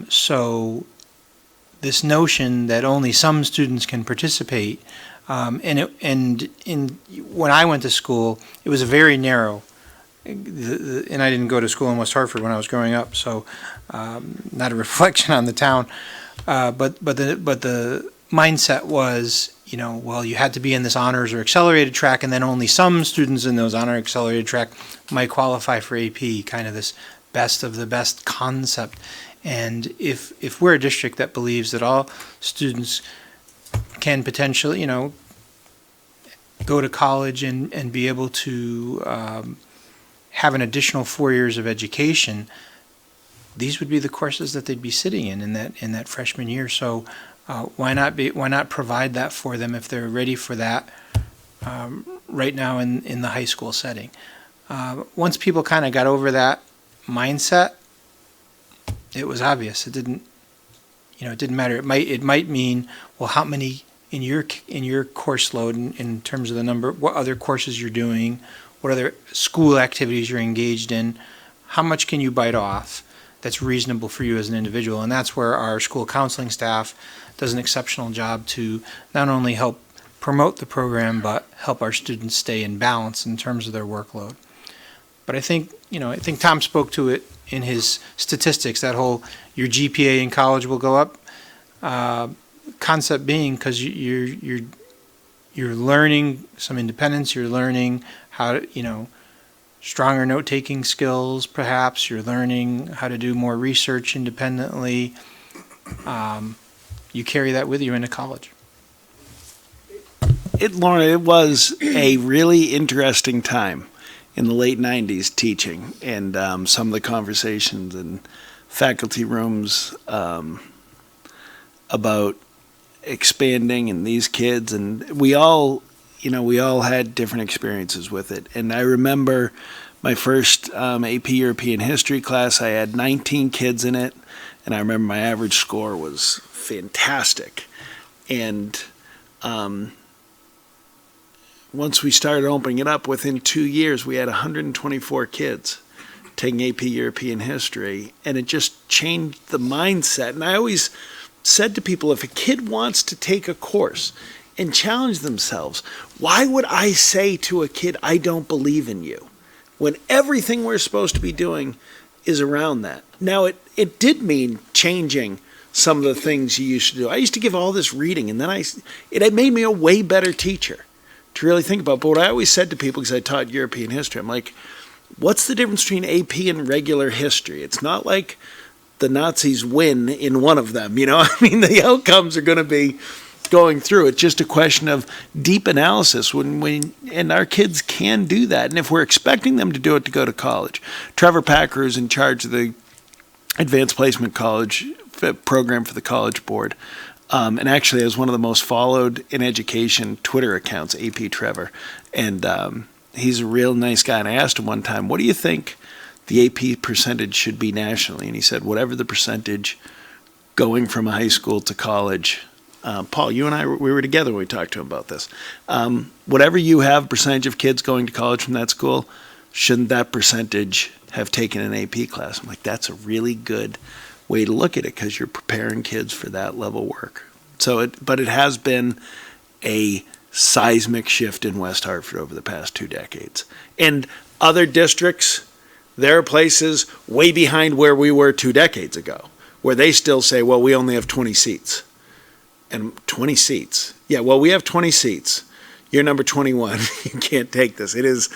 [SPEAKER 8] So this notion that only some students can participate, when I went to school, it was a very narrow, and I didn't go to school in West Hartford when I was growing up, so not a reflection on the town. But the mindset was, well, you had to be in this honors or accelerated track, and then only some students in those honor accelerated track might qualify for AP, kind of this best of the best concept. And if we're a district that believes that all students can potentially, go to college and be able to have an additional 4 years of education, these would be the courses that they'd be sitting in that freshman year. So why not provide that for them if they're ready for that right now in the high school setting? Once people kind of got over that mindset, it was obvious. It didn't matter. It might mean, well, how many in your course load in terms of the number, what other courses you're doing, what other school activities you're engaged in, how much can you bite off that's reasonable for you as an individual? And that's where our school counseling staff does an exceptional job to not only help promote the program, but help our students stay in balance in terms of their workload. But I think Tom spoke to it in his statistics, that whole your GPA in college will go up concept being because you're learning some independence, you're learning how to, stronger note-taking skills, perhaps. You're learning how to do more research independently. You carry that with you into college.
[SPEAKER 6] Lauren, it was a really interesting time in the late 90s teaching, and some of the conversations in faculty rooms about expanding and these kids, and we all had different experiences with it. And I remember my first AP European History class, I had 19 kids in it, and I remember my average score was fantastic. And once we started opening it up, within 2 years, we had 124 kids taking AP European History, and it just changed the mindset. And I always said to people, if a kid wants to take a course and challenge themselves, why would I say to a kid, I don't believe in you, when everything we're supposed to be doing is around that? Now, it did mean changing some of the things you used to do. I used to give all this reading, and then it made me a way better teacher to really think about. But what I always said to people, because I taught European history, I'm like, what's the difference between AP and regular history? It's not like the Nazis win in one of them, the outcomes are going to be going through. It's just a question of deep analysis and our kids can do that. And if we're expecting them to do it to go to college, Trevor Packer is in charge of the Advanced Placement College program for the College Board. And actually has one of the most followed in education Twitter accounts, AP Trevor. And he's a real nice guy. And I asked him one time, what do you think the AP percentage should be nationally? And he said, whatever the percentage going from a high school to college. Paul, you and I, we were together when we talked to him about this. Whatever you have percentage of kids going to college from that school, shouldn't that percentage have taken an AP class? I'm like, that's a really good way to look at it, because you're preparing kids for that level work. But it has been a seismic shift in West Hartford over the past 2 decades. And other districts, there are places way behind where we were 2 decades ago, where they still say, well, we only have 20 seats. And 20 seats. Yeah, well, we have 20 seats. You're number 21. You can't take this. It is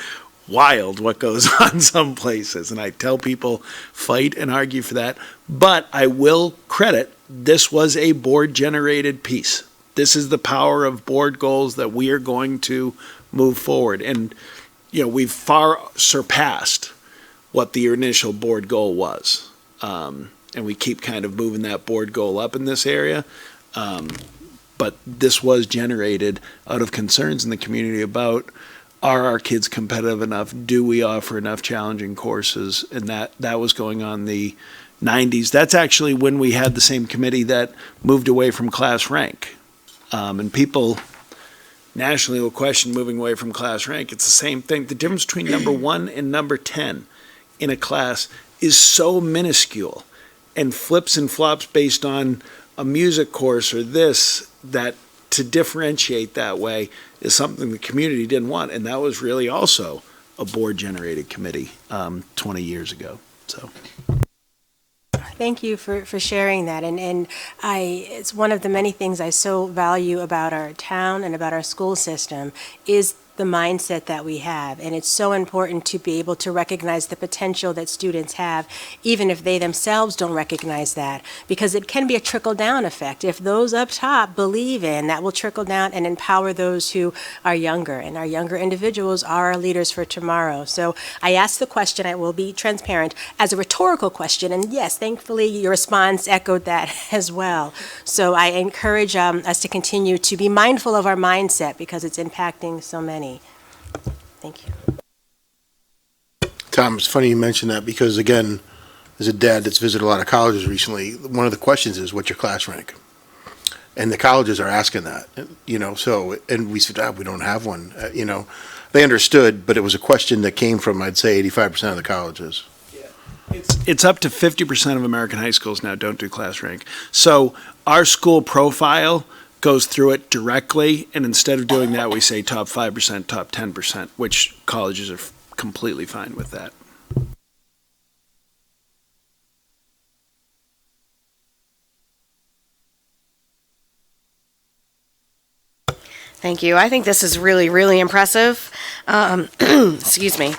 [SPEAKER 6] wild what goes on some places, and I tell people fight and argue for that, but I will credit this was a board generated piece. This is the power of board goals that we are going to move forward, and we've far surpassed what the initial board goal was, and we keep kind of moving that board goal up in this area, but this was generated out of concerns in the community about, are our kids competitive enough? Do we offer enough challenging courses? And that was going on in the 90s. That's actually when we had the same committee that moved away from class rank. And people nationally will question moving away from class rank. It's the same thing. The difference between number 1 and number 10 in a class is so minuscule, and flips and flops based on a music course or this, that to differentiate that way is something the community didn't want. And that was really also a board-generated committee 20 years ago. So.
[SPEAKER 9] Thank you for sharing that. And it's one of the many things I so value about our town and about our school system is the mindset that we have. And it's so important to be able to recognize the potential that students have, even if they themselves don't recognize that, because it can be a trickle-down effect. If those up top believe in, that will trickle down and empower those who are younger. And our younger individuals are our leaders for tomorrow. So I asked the question, I will be transparent, as a rhetorical question. And yes, thankfully, your response echoed that as well. So I encourage us to continue to be mindful of our mindset because it's impacting so many. Thank you.
[SPEAKER 5] Tom, it's funny you mention that because, again, as a dad that's visited a lot of colleges recently, one of the questions is, what's your class rank? And the colleges are asking that, so, and we said, we don't have one, They understood, but it was a question that came from, I'd say, 85% of the colleges.
[SPEAKER 6] It's up to 50% of American high schools now don't do class rank. So our school profile goes through it directly, and instead of doing that, we say top 5%, top 10%, which colleges are completely fine with that.
[SPEAKER 3] Thank you. I think this is really, really impressive. Excuse me.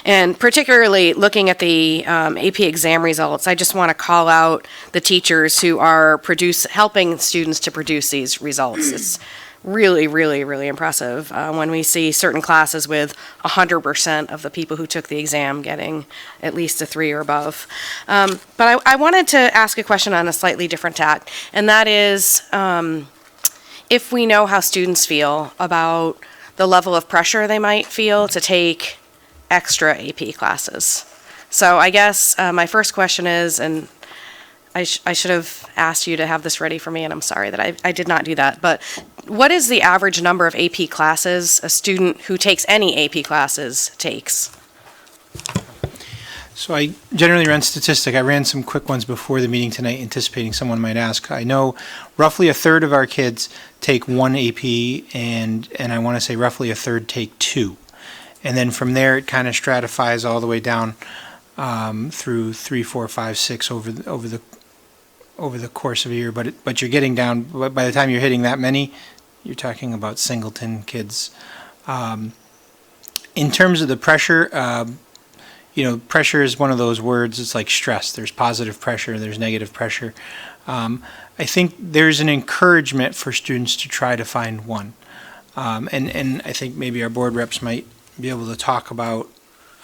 [SPEAKER 3] And particularly looking at the AP exam results, I just want to call out the teachers who are helping students to produce these results. It's really, really, really impressive when we see certain classes with 100% of the people who took the exam getting at least a 3 or above. But I wanted to ask a question on a slightly different tack, and that is if we know how students feel about the level of pressure they might feel to take extra AP classes. So I guess my first question is, and I should have asked you to have this ready for me, and I'm sorry that I did not do that, but what is the average number of AP classes a student who takes any AP classes takes?
[SPEAKER 8] So I generally run statistic. I ran some quick ones before the meeting tonight, anticipating someone might ask. I know roughly a third of our kids take 1 AP, and I want to say roughly a third take 2. And then from there, it kind of stratifies all the way down through 3, 4, 5, 6 over the course of a year. But you're getting down. By the time you're hitting that many, you're talking about singleton kids. In terms of the pressure, pressure is one of those words. It's like stress. There's positive pressure. There's negative pressure. I think there's an encouragement for students to try to find one. And I think maybe our board reps might be able to talk about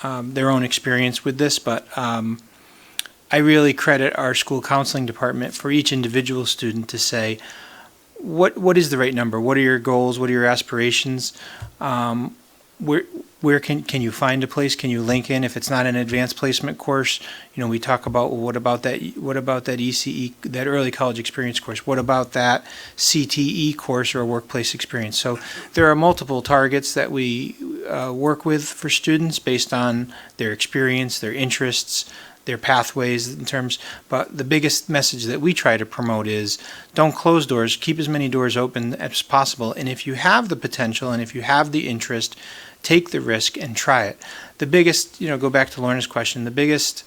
[SPEAKER 8] their own experience with this, but I really credit our school counseling department for each individual student to say, what is the right number? What are your goals? What are your aspirations? Where can you find a place? Can you link in? If it's not an advanced placement course, we talk about, well, what about that ECE, that early college experience course? What about that CTE course or a workplace experience? So there are multiple targets that we work with for students based on their experience, their interests, their pathways in terms, but the biggest message that we try to promote is don't close doors, keep as many doors open as possible. And if you have the potential and if you have the interest, take the risk and try it. The biggest, go back to Lorna's question, the biggest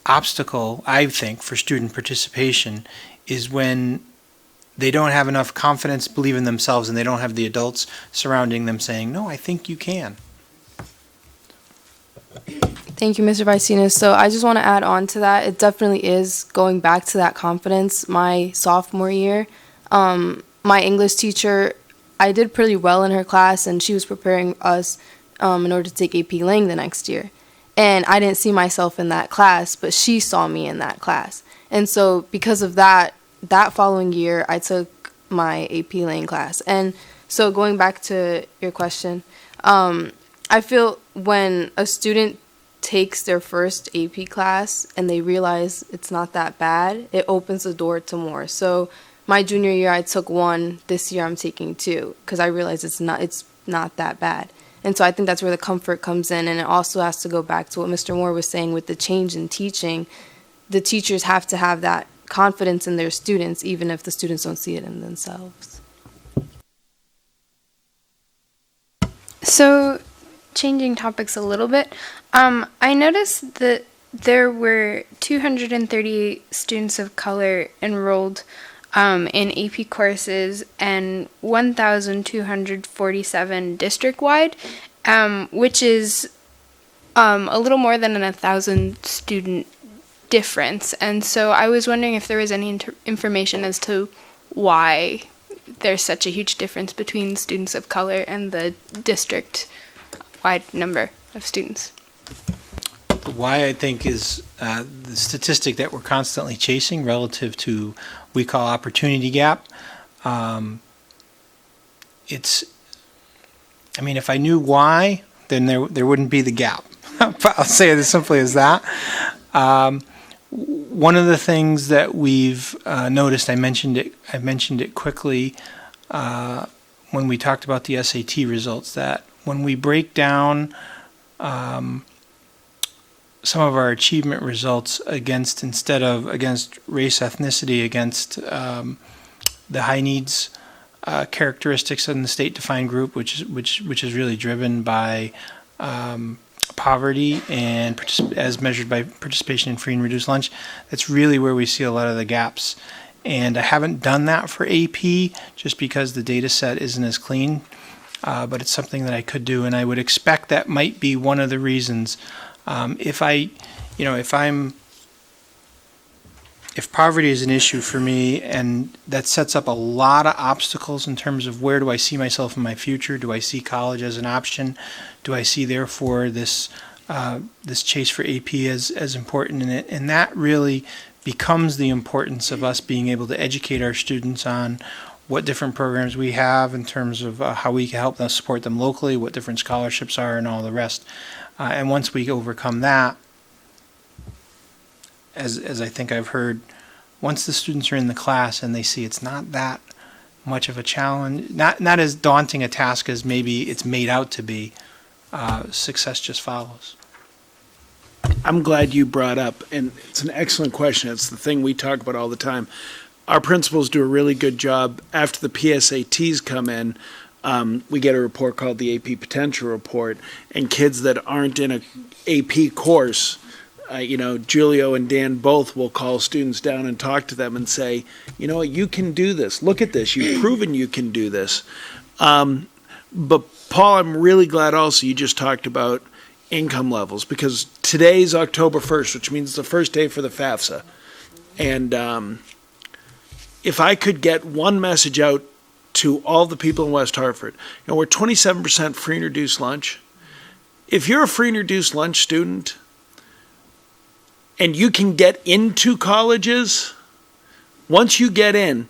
[SPEAKER 8] obstacle, I think, for student participation is when they don't have enough confidence, believe in themselves, and they don't have the adults surrounding them saying, no, I think you can.
[SPEAKER 4] Thank you, Mr. Vicinus. So I just want to add on to that. It definitely is going back to that confidence. My sophomore year, my English teacher, I did pretty well in her class, and she was preparing us in order to take AP Lang the next year. And I didn't see myself in that class, but she saw me in that class. And so because of that following year, I took my AP Lang class. And so going back to your question, I feel when a student takes their first AP class and they realize it's not that bad, it opens the door to more. So my junior year I took 1, this year I'm taking 2, because I realize it's not that bad. And so I think that's where the comfort comes in, and it also has to go back to what Mr. Moore was saying with the change in teaching. The teachers have to have that confidence in their students, even if the students don't see it in themselves.
[SPEAKER 10] So, changing topics a little bit, I noticed that there were 230 students of color enrolled in AP courses and 1,247 district-wide, which is a little more than 1,000 student difference. And so I was wondering if there was any information as to why there's such a huge difference between students of color and the district-wide number of students.
[SPEAKER 8] Why I think is the statistic that we're constantly chasing relative to we call opportunity gap. If I knew why, then there wouldn't be the gap. I'll say it as simply as that. One of the things that we've noticed, I mentioned it quickly when we talked about the SAT results, that when we break down some of our achievement results against race, ethnicity, against the high needs characteristics in the state-defined group, which is really driven by poverty and as measured by participation in free and reduced lunch. That's really where we see a lot of the gaps. And I haven't done that for AP just because the data set isn't as clean, but it's something that I could do, and I would expect that might be one of the reasons. If poverty is an issue for me, and that sets up a lot of obstacles in terms of where do I see myself in my future? Do I see college as an option? Do I see therefore this chase for AP as important in it? And that really becomes the importance of us being able to educate our students on what different programs we have in terms of how we can help them support them locally, what different scholarships are, and all the rest. And once we overcome that, as I think I've heard, once the students are in the class and they see it's not that much of a challenge, not as daunting a task as maybe it's made out to be, success just follows.
[SPEAKER 6] I'm glad you brought up, and it's an excellent question. It's the thing we talk about all the time. Our principals do a really good job. After the PSATs come in, we get a report called the AP Potential Report, and kids that aren't in an AP course, Julio and Dan both will call students down and talk to them and say, you know what, you can do this. Look at this. You've proven you can do this. But Paul, I'm really glad also you just talked about income levels, because today's October 1st, which means it's the first day for the FAFSA. And if I could get one message out to all the people in West Hartford, we're 27% free and reduced lunch. If you're a free and reduced lunch student and you can get into colleges, once you get in,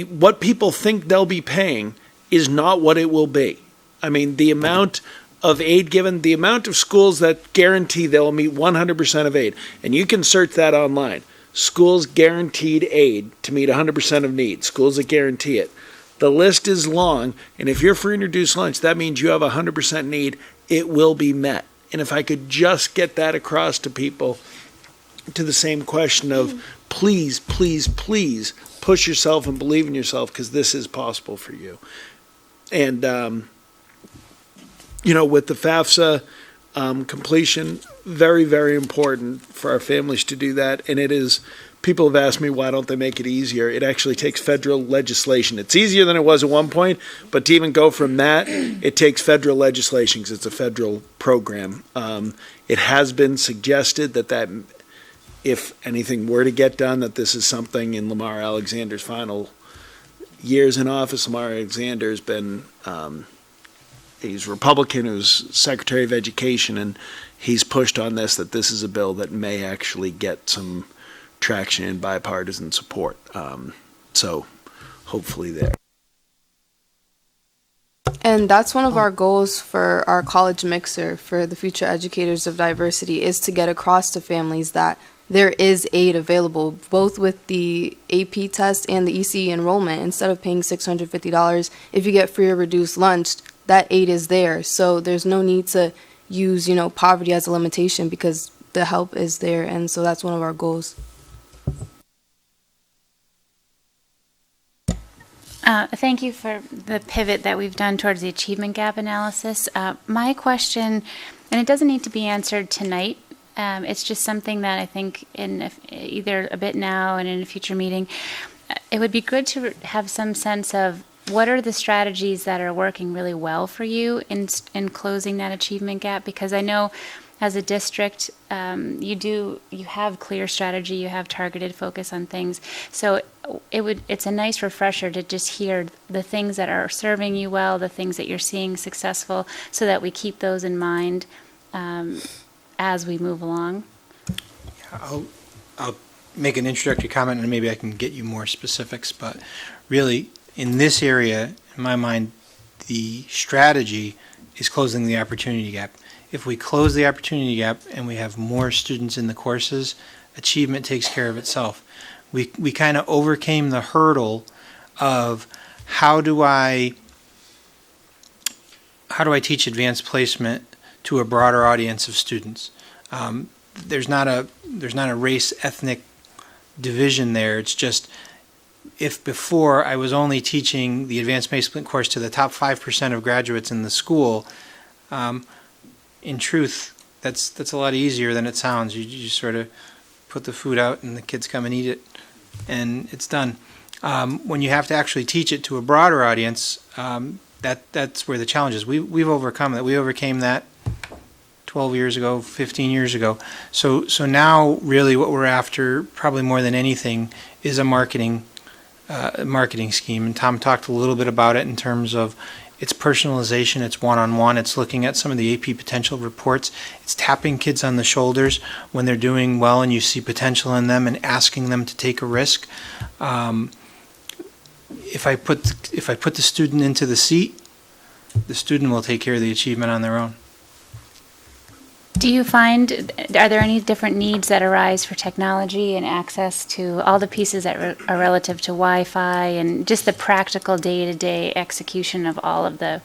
[SPEAKER 6] what people think they'll be paying is not what it will be. I mean, the amount of aid given, the amount of schools that guarantee they'll meet 100% of aid, and you can search that online. Schools guaranteed aid to meet 100% of need. Schools that guarantee it. The list is long, and if you're free and reduced lunch, that means you have 100% need. It will be met. And if I could just get that across to people, to the same question of please, please, please push yourself and believe in yourself, because this is possible for you. And, with the FAFSA completion, very, very important for our families to do that. And it is, people have asked me, why don't they make it easier? It actually takes federal legislation. It's easier than it was at one point, but to even go from that, it takes federal legislation because it's a federal program. It has been suggested that if anything were to get done, that this is something in Lamar Alexander's final years in office. Lamar Alexander has been, he's Republican, who's Secretary of Education, and he's pushed on this, that this is a bill that may actually get some traction and bipartisan support. So hopefully there.
[SPEAKER 4] And that's one of our goals for our college mixer for the future educators of diversity, is to get across to families that there is aid available, both with the AP test and the ECE enrollment. Instead of paying $650, if you get free or reduced lunch, that aid is there. So there's no need to use, poverty as a limitation because the help is there. And so that's one of our goals.
[SPEAKER 11] Thank you for the pivot that we've done towards the achievement gap analysis. My question, and it doesn't need to be answered tonight, it's just something that I think either a bit now and in a future meeting, it would be good to have some sense of what are the strategies that are working really well for you in closing that achievement gap? Because I know as a district, you have clear strategy, you have targeted focus on things. So it's a nice refresher to just hear the things that are serving you well, the things that you're seeing successful, so that we keep those in mind as we move along.
[SPEAKER 8] I'll make an introductory comment and maybe I can get you more specifics, but really in this area, in my mind, the strategy is closing the opportunity gap. If we close the opportunity gap and we have more students in the courses, achievement takes care of itself. We kind of overcame the hurdle of how do I teach advanced placement to a broader audience of students. There's not a race ethnic division there. It's just if before I was only teaching the advanced placement course to the top 5% of graduates in the school, in truth, that's a lot easier than it sounds. You just sort of put the food out and the kids come and eat it, and it's done. When you have to actually teach it to a broader audience, that's where the challenge is. We've overcome that. We overcame that 12 years ago, 15 years ago. So now really what we're after, probably more than anything, is a marketing scheme. And Tom talked a little bit about it in terms of it's personalization, it's one-on-one, it's looking at some of the AP potential reports, it's tapping kids on the shoulders when they're doing well and you see potential in them and asking them to take a risk. If I put the student into the seat, the student will take care of the achievement on their own.
[SPEAKER 11] Do you find, are there any different needs that arise for technology and access to all the pieces that are relative to Wi-Fi and just the practical day-to-day execution of all of the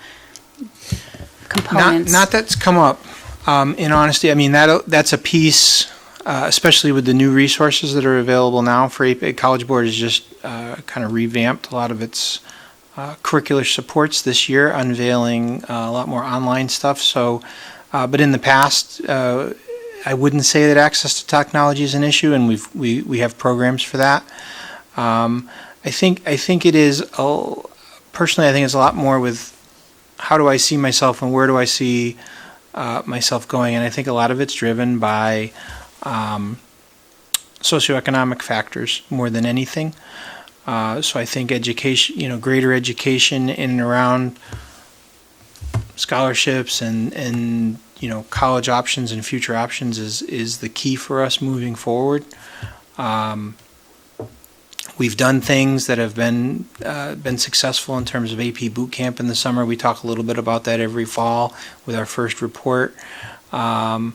[SPEAKER 11] components?
[SPEAKER 8] Not that's come up. In honesty, I mean, that's a piece, especially with the new resources that are available now for AP. College Board has just kind of revamped a lot of its curricular supports this year, unveiling a lot more online stuff. So. But in the past, I wouldn't say that access to technology is an issue, and we have programs for that. I think it is personally. I think it's a lot more with how do I see myself and where do I see myself going, and I think a lot of it's driven by socioeconomic factors more than anything. So I think education, greater education in and around scholarships and college options and future options is the key for us moving forward. We've done things that have been successful in terms of AP boot camp in the summer. We talk a little bit about that every fall with our first report. And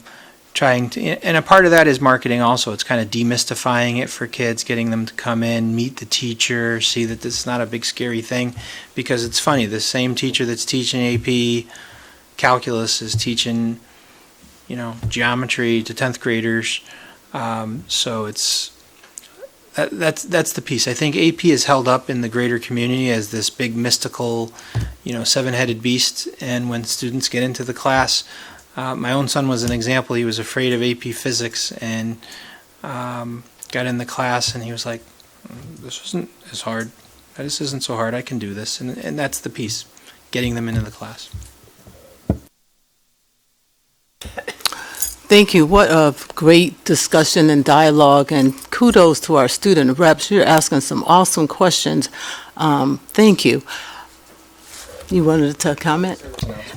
[SPEAKER 8] a part of that is marketing also. It's kind of demystifying it for kids, getting them to come in, meet the teacher, see that this is not a big scary thing. Because it's funny, the same teacher that's teaching AP calculus is teaching, geometry to 10th graders. So that's the piece. I think AP is held up in the greater community as this big mystical, seven-headed beast. And when students get into the class, my own son was an example. He was afraid of AP physics and got in the class and he was like, this isn't as hard. This isn't so hard. I can do this. And that's the piece, getting them into the class.
[SPEAKER 12] Thank you. What a great discussion and dialogue, and kudos to our student reps. You're asking some awesome questions. Thank you. You wanted to comment?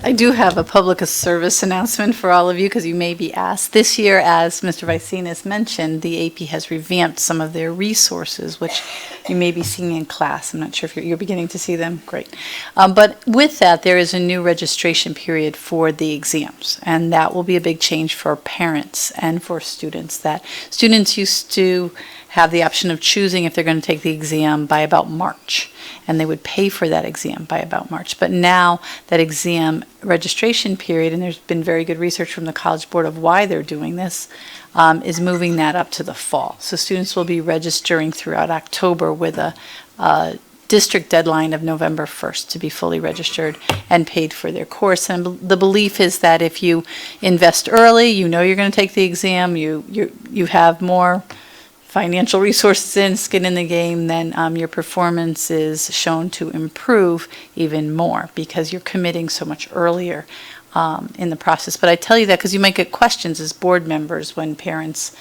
[SPEAKER 13] I do have a public service announcement for all of you because you may be asked. This year, as Mr. Vicinus mentioned, the AP has revamped some of their resources, which you may be seeing in class. I'm not sure if you're beginning to see them. Great. But with that, there is a new registration period for the exams, and that will be a big change for parents and for students. That students used to have the option of choosing if they're going to take the exam by about March, and they would pay for that exam by about March. But now that exam registration period, and there's been very good research from the College Board of why they're doing this, is moving that up to the fall. So students will be registering throughout October with a district deadline of November 1st to be fully registered and paid for their course. And the belief is that if you invest early, you know you're going to take the exam, you have more financial resources in, skin in the game, then your performance is shown to improve even more because you're committing so much earlier in the process. But I tell you that because you might get questions as board members when parents,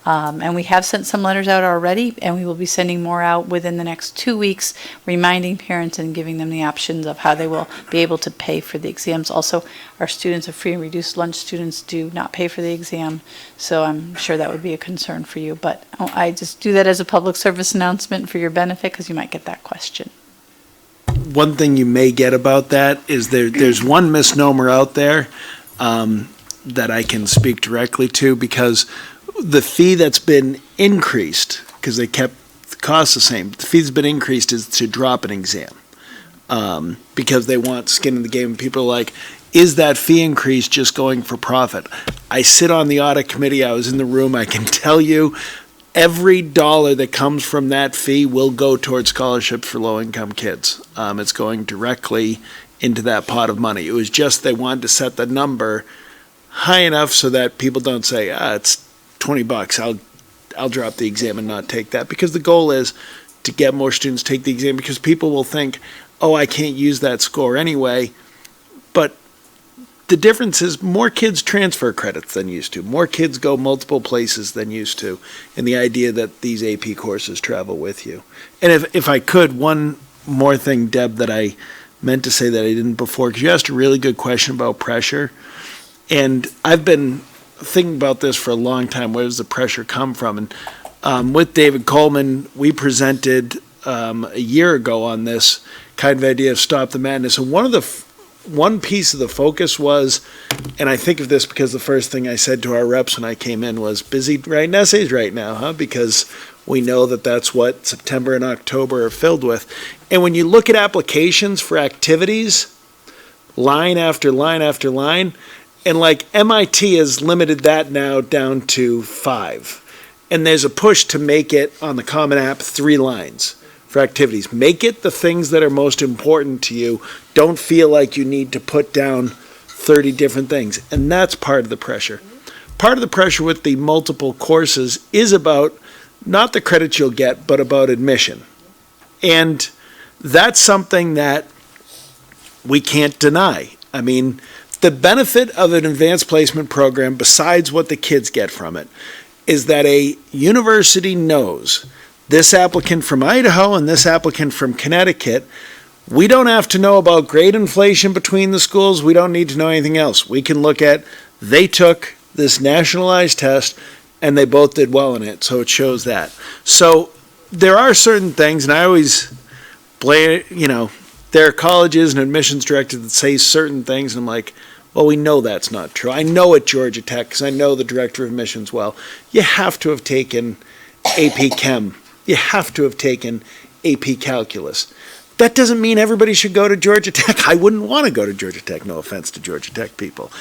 [SPEAKER 13] and we have sent some letters out already, and we will be sending more out within the next 2 weeks, reminding parents and giving them the options of how they will be able to pay for the exams. Also, our students, our free and reduced lunch students, do not pay for the exam, so I'm sure that would be a concern for you. But I just do that as a public service announcement for your benefit because you might get that question.
[SPEAKER 6] One thing you may get about that is there's one misnomer out there that I can speak directly to, because the fee that's been increased, because they kept the cost the same, the fee that's been increased is to drop an exam because they want skin in the game. People are like, is that fee increase just going for profit? I sit on the audit committee. I was in the room. I can tell you every dollar that comes from that fee will go towards scholarships for low-income kids. It's going directly into that pot of money. It was just they wanted to set the number high enough so that people don't say, it's $20, I'll drop the exam and not take that, because the goal is to get more students to take the exam, because people will think, I can't use that score anyway. But the difference is more kids transfer credits than used to. More kids go multiple places than used to, and the idea that these AP courses travel with you. And if I could, one more thing, Deb, that I meant to say that I didn't before, because you asked a really good question about pressure. And I've been thinking about this for a long time. Where does the pressure come from? And with David Coleman, we presented a year ago on this kind of idea of Stop the Madness. And one piece of the focus was, and I think of this because the first thing I said to our reps when I came in was, busy writing essays right now, huh? Because we know that that's what September and October are filled with. And when you look at applications for activities, line after line after line, and like MIT has limited that now down to 5. And there's a push to make it on the Common App 3 lines for activities. Make it the things that are most important to you. Don't feel like you need to put down 30 different things. And that's part of the pressure. Part of the pressure with the multiple courses is about not the credits you'll get, but about admission. And that's something that we can't deny. I mean, the benefit of an advanced placement program, besides what the kids get from it, is that a university knows this applicant from Idaho and this applicant from Connecticut, we don't have to know about grade inflation between the schools. We don't need to know anything else. We can look at, they took this nationalized test and they both did well in it, so it shows that. So there are certain things, and I always blame, there are colleges and admissions directors that say certain things, and I'm like, well, we know that's not true. I know at Georgia Tech, because I know the director of admissions well, you have to have taken AP Chem. You have to have taken AP Calculus. That doesn't mean everybody should go to Georgia Tech. I wouldn't want to go to Georgia Tech. No offense to Georgia Tech people.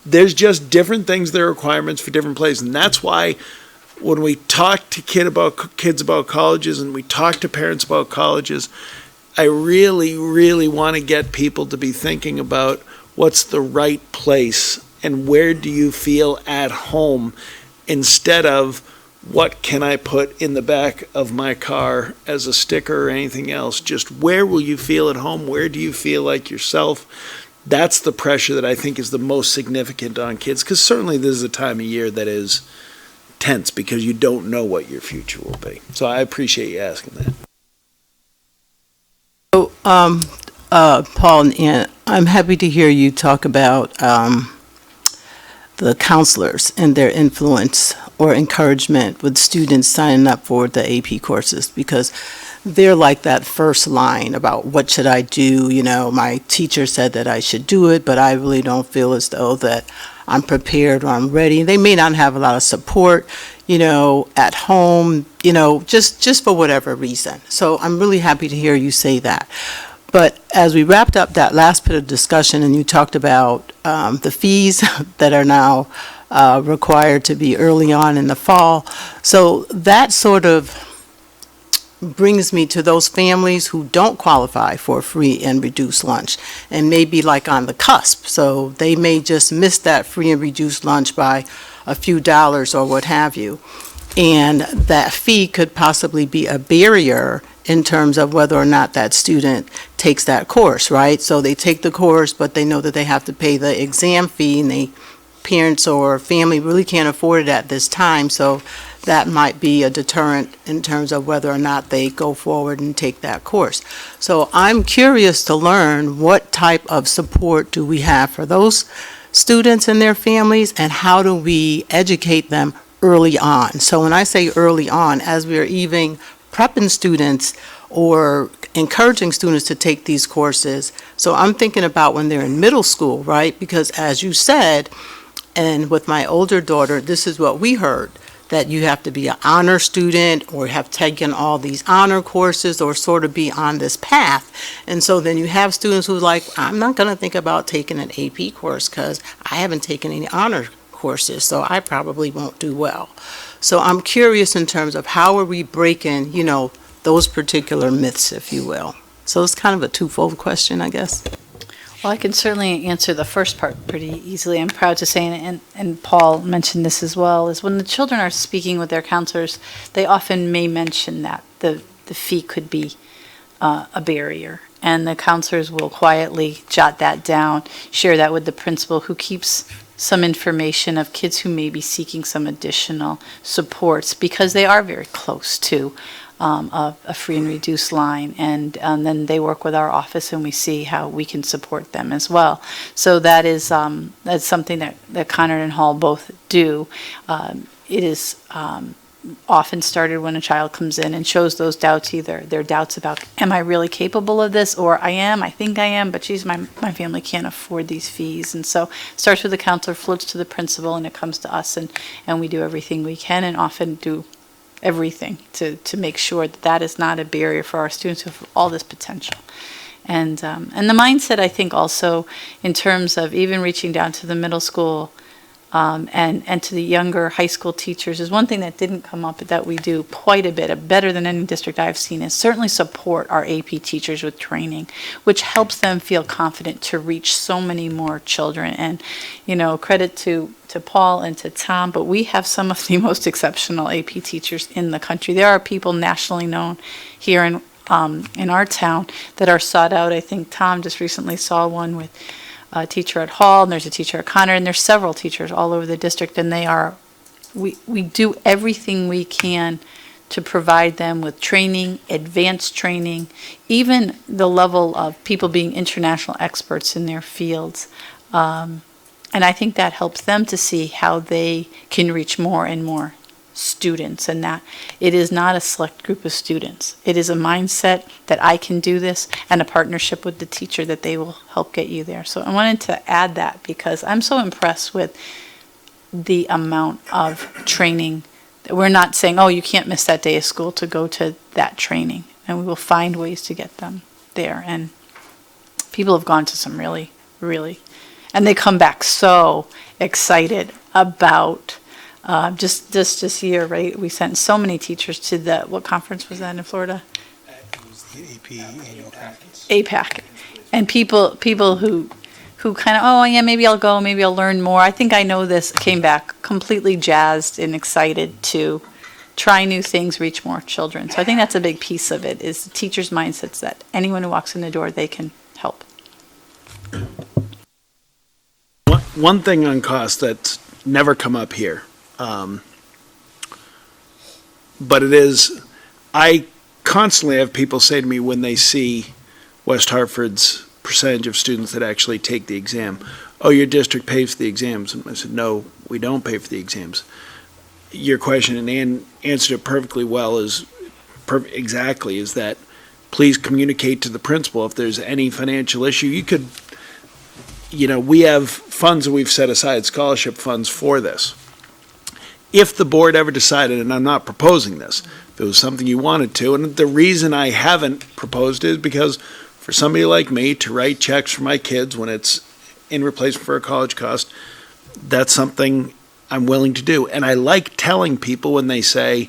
[SPEAKER 6] There's just different things that are requirements for different places. And that's why when we talk to kids about colleges and we talk to parents about colleges, I really, really want to get people to be thinking about what's the right place and where do you feel at home, instead of what can I put in the back of my car as a sticker or anything else. Just where will you feel at home? Where do you feel like yourself? That's the pressure that I think is the most significant on kids, because certainly this is a time of year that is tense because you don't know what your future will be. So I appreciate you asking that.
[SPEAKER 1] So
[SPEAKER 12] Paul and Ann, I'm happy to hear you talk about the counselors and their influence or encouragement with students signing up for the AP courses, because they're like that first line about what should I do. You know, my teacher said that I should do it, but I really don't feel as though that I'm prepared or I'm ready. They may not have a lot of support, you know, at home, you know, just for whatever reason. So I'm really happy to hear you say that. But as we wrapped up that last bit of discussion and you talked about the fees that are now required to be early on in the fall, so that sort of brings me to those families who don't qualify for a free and reduced lunch and may be like on the cusp. So they may just miss that free and reduced lunch by a few dollars or what have you. And that fee could possibly be a barrier in terms of whether or not that student takes that course, right? So they take the course, but they know that they have to pay the exam fee, and parents or family really can't afford it at this time. So that might be a deterrent in terms of whether or not they go forward and take that course. So I'm curious to learn what type of support do we have for those students and their families, and how do we educate them early on? So when I say early on, as we're even prepping students or encouraging students to take these courses, so I'm thinking about when they're in middle school, right? Because as you said, and with my older daughter, this is what we heard, that you have to be an honor student or have taken all these honor courses or sort of be on this path. And so then you have students who are like, I'm not going to think about taking an AP course because I haven't taken any honor courses, so I probably won't do well. So I'm curious in terms of how are we breaking, you know, those particular myths, if you will. So it's kind of a twofold question, I guess.
[SPEAKER 13] Well, I can certainly answer the first part pretty easily. I'm proud to say, and Paul mentioned this as well, is when the children are speaking with their counselors, they often may mention that the fee could be a barrier. And the counselors will quietly jot that down, share that with the principal, who keeps some information of kids who may be seeking some additional supports, because they are very close to a free and reduced line, and then they work with our office and we see how we can support them as well. So that is that's something that Conard and Hall both do. It is often started when a child comes in and shows those doubts, either their doubts about, am I really capable of this, or I think I am, but geez, my family can't afford these fees. And so it starts with the counselor, floats to the principal, and it comes to us, and we do everything we can, and often do everything to make sure that that is not a barrier for our students who have all this potential. And the mindset, I think, also in terms of even reaching down to the middle school and to the younger high school teachers, is one thing that didn't come up, but that we do quite a bit, better than any district I've seen, is certainly support our AP teachers with training, which helps them feel confident to reach so many more children. And, you know, credit to Paul and to Tom, but we have some of the most exceptional AP teachers in the country. There are people nationally known here in our town that are sought out. I think Tom just recently saw one with a teacher at Hall, and there's a teacher at Conard, and there's several teachers all over the district, and we do everything we can to provide them with training, advanced training, even the level of people being international experts in their fields. And I think that helps them to see how they can reach more and more students, and that it is not a select group of students. It is a mindset that I can do this, and a partnership with the teacher that they will help get you there. So I wanted to add that because I'm so impressed with the amount of training. We're not saying, oh, you can't miss that day of school to go to that training, and we will find ways to get them there. And people have gone to some really, really, and they come back so excited about just this year, right? We sent so many teachers to what conference was that in Florida?
[SPEAKER 8] It was the AP annual conference.
[SPEAKER 13] APAC. And people who kind of, oh yeah, maybe I'll go, maybe I'll learn more. I think I know this, came back completely jazzed and excited to try new things, reach more children. So I think that's a big piece of it, is the teachers' mindsets that anyone who walks in the door, they can help.
[SPEAKER 6] One thing on cost that's never come up here, but it is, I constantly have people say to me when West Hartford's percentage of students that actually take the exam. Oh, your district pays for the exams. And I said, no, we don't pay for the exams. Your question, and Ann answered it perfectly well, is that please communicate to the principal if there's any financial issue. You could, we have funds that we've set aside, scholarship funds for this. If the board ever decided, and I'm not proposing this, if it was something you wanted to, and the reason I haven't proposed it is because for somebody like me to write checks for my kids when it's in replacement for a college cost, that's something I'm willing to do. And I like telling people when they say,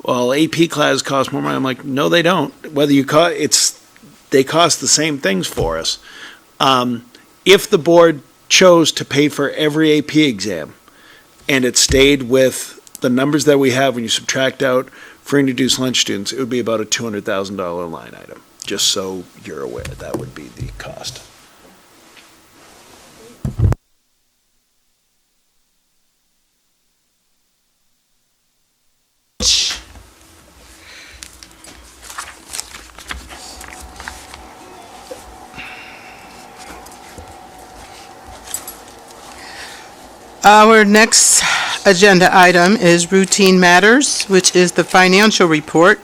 [SPEAKER 6] well, AP classes cost more money. I'm like, no, they don't. Whether they cost the same things for us. If the board chose to pay for every AP exam and it stayed with the numbers that we have when you subtract out for introduced lunch students, it would be about a $200,000 line item. Just so you're aware, that would be the cost.
[SPEAKER 1] Our next agenda item is routine matters, which is the financial report.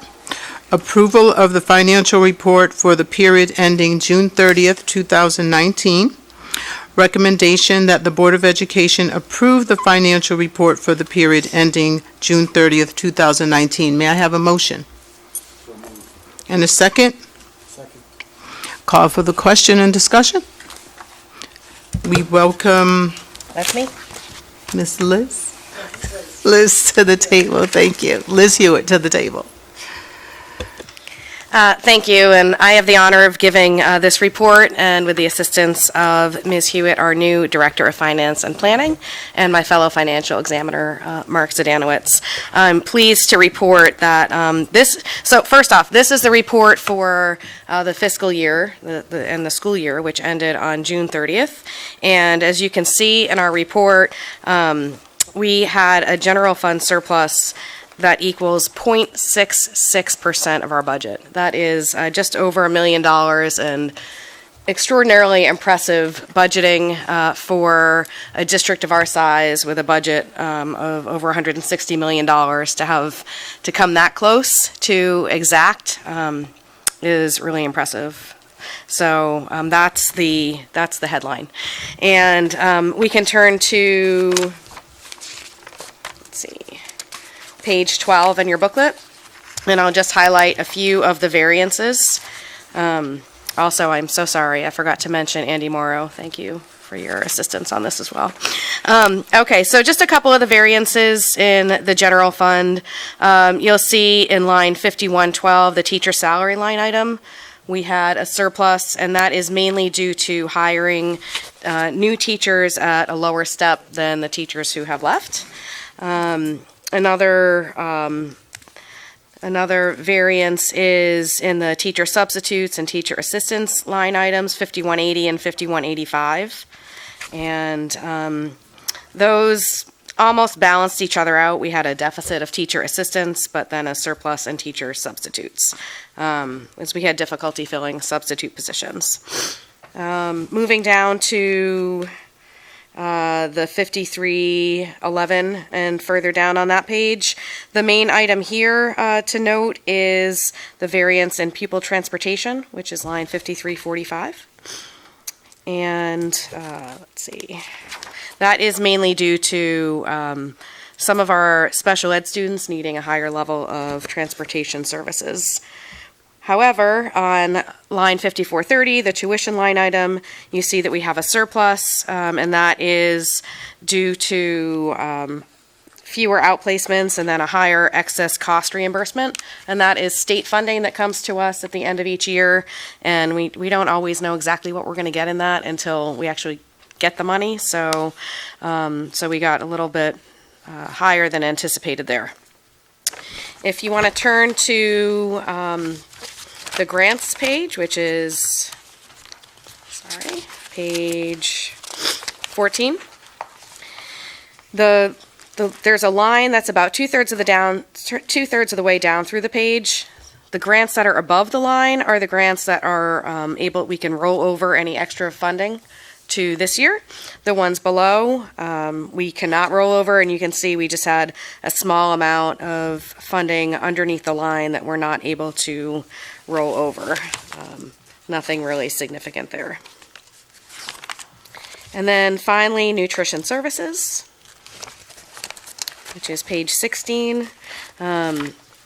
[SPEAKER 1] Approval of the financial report for the period ending June 30th, 2019. Recommendation that the Board of Education approve the financial report for the period ending June 30th, 2019. May I have a motion? And a second? Second. Call for the question and discussion. We welcome
[SPEAKER 3] That's me.
[SPEAKER 1] Ms. Liz to the table. Thank you. Liz Hewitt to the table.
[SPEAKER 3] Thank you, and I have the honor of giving this report, and with the assistance of Ms. Hewitt, our new Director of Finance and Planning, and my fellow financial examiner, Mark Zdanowitz. I'm pleased to report that so first off, this is the report for the fiscal year and the school year, which ended on June 30th. And as you can see in our report, we had a general fund surplus that equals 0.66% of our budget. That is just over $1 million, and extraordinarily impressive budgeting for a district of our size with a budget of over $160 million to come that close to exact is really impressive. So that's the headline, and we can turn to, let's see, page 12 in your booklet, and I'll just highlight a few of the variances. Also, I'm so sorry, I forgot to mention Andy Morrow. Thank you for your assistance on this as well. Okay, so just a couple of the variances in the general fund. You'll see in line 5112, the teacher salary line item, we had a surplus, and that is mainly due to hiring new teachers at a lower step than the teachers who have left. Another variance is in the teacher substitutes and teacher assistants line items, 5180 and 5185. And those almost balanced each other out. We had a deficit of teacher assistants, but then a surplus in teacher substitutes, as we had difficulty filling substitute positions. Moving down to the 5311 and further down on that page. The main item here to note is the variance in pupil transportation, which is line 5345. And let's see, that is mainly due to some of our special ed students needing a higher level of transportation services. However, on line 5430, the tuition line item, you see that we have a surplus, and that is due to fewer outplacements and then a higher excess cost reimbursement. And that is state funding that comes to us at the end of each year, and we don't always know exactly what we're going to get in that until we actually get the money. So, so we got a little bit higher than anticipated there. If you want to turn to the grants page, which is, page 14. There's a line that's about two-thirds of the way down through the page. The grants that are above the line are the grants that are we can roll over any extra funding to this year. The ones below, we cannot roll over, and you can see we just had a small amount of funding underneath the line that we're not able to roll over. Nothing really significant there. And then finally, nutrition services, which is page 16.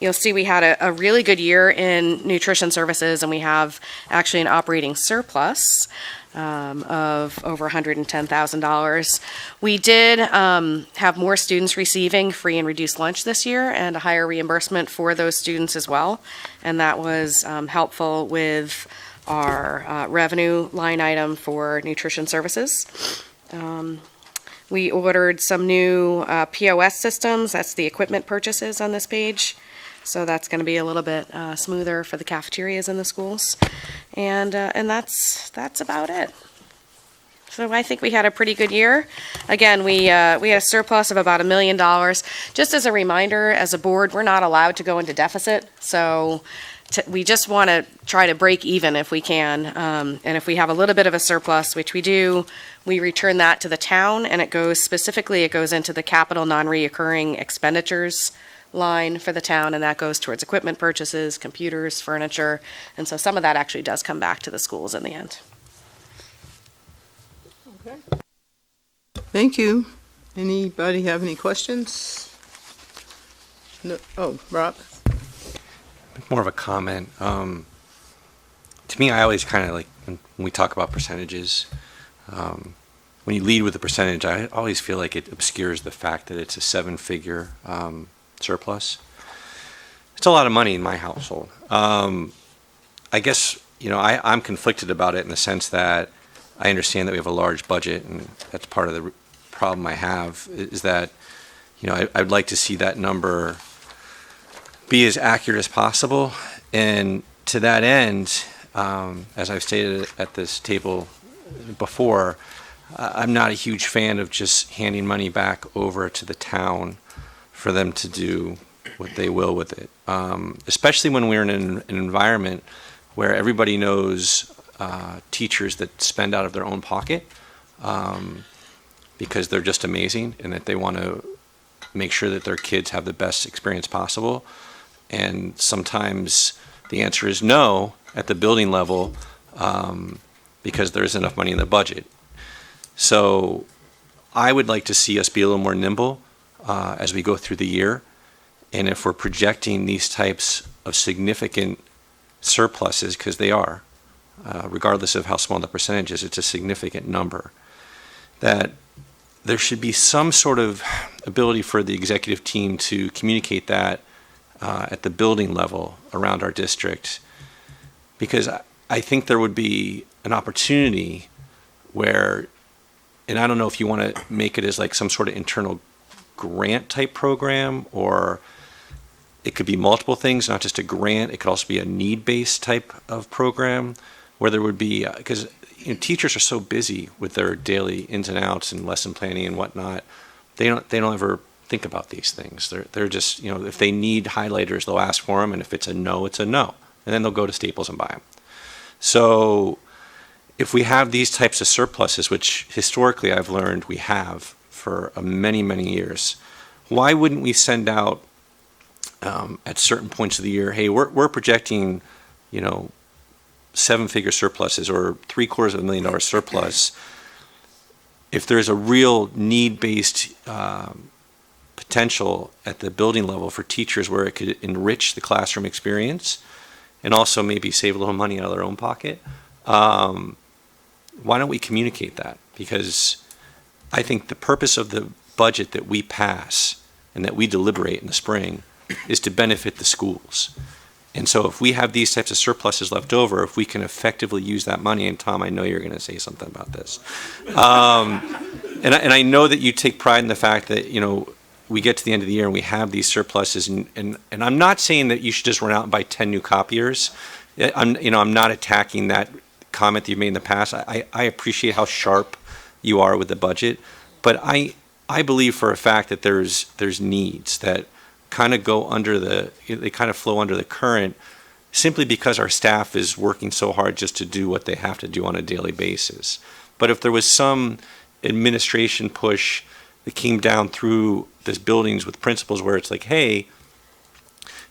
[SPEAKER 3] You'll see we had a really good year in nutrition services, and we have actually an operating surplus of over $110,000. We did have more students receiving free and reduced lunch this year, and a higher reimbursement for those students as well, and that was helpful with our revenue line item for nutrition services. We ordered some new POS systems. That's the equipment purchases on this page. So that's going to be a little bit smoother for the cafeterias in the schools. And that's about it. So I think we had a pretty good year. Again, we had a surplus of about $1 million. Just as a reminder, as a board, we're not allowed to go into deficit. So we just want to try to break even if we can. And if we have a little bit of a surplus, which we do, we return that to the town, and it goes into the capital non-reoccurring expenditures line for the town, and that goes towards equipment purchases, computers, furniture, and so some of that actually does come back to the schools in the end.
[SPEAKER 1] Okay. Thank you. Anybody have any questions? No. Oh, Rob?
[SPEAKER 14] More of a comment. To me, I always kind of like, when we talk about percentages, when you lead with a percentage, I always feel like it obscures the fact that it's a seven-figure surplus. It's a lot of money in my household. I guess, I'm conflicted about it in the sense that I understand that we have a large budget, and that's part of the problem I have, is that, I'd like to see that number be as accurate as possible. And to that end, as I've stated at this table before, I'm not a huge fan of just handing money back over to the town for them to do what they will with it. Especially when we're in an environment where everybody knows teachers that spend out of their own pocket because they're just amazing, and that they want to make sure that their kids have the best experience possible. And sometimes the answer is no at the building level because there isn't enough money in the budget. So I would like to see us be a little more nimble as we go through the year. And if we're projecting these types of significant surpluses, because they are, regardless of how small the percentage is, it's a significant number, that there should be some sort of ability for the executive team to communicate that at the building level around our district, because I think there would be an opportunity where, and I don't know if you want to make it as like some sort of internal grant type program, or it could be multiple things, not just a grant. It could also be a need-based type of program where there would be, because teachers are so busy with their daily ins and outs and lesson planning and whatnot, they don't ever think about these things. They're just, if they need highlighters, they'll ask for them, and if it's a no, it's a no. And then they'll go to Staples and buy them. So if we have these types of surpluses, which historically I've learned we have for many, many years, why wouldn't we send out at certain points of the year, hey, we're projecting, seven-figure surpluses or $750,000 surplus. If there's a real need-based potential at the building level for teachers where it could enrich the classroom experience and also maybe save a little money out of their own pocket, why don't we communicate that? Because I think the purpose of the budget that we pass and that we deliberate in the spring is to benefit the schools. And so if we have these types of surpluses left over, if we can effectively use that money, and Tom, I know you're going to say something about this, and I know that you take pride in the fact that, we get to the end of the year and we have these surpluses, and I'm not saying that you should just run out and buy 10 new copiers. I'm not attacking that comment that you've made in the past. I appreciate how sharp you are with the budget, but I believe for a fact that there's needs that kind of flow under the current simply because our staff is working so hard just to do what they have to do on a daily basis. But if there was some administration push that came down through these buildings with principals where it's like, hey,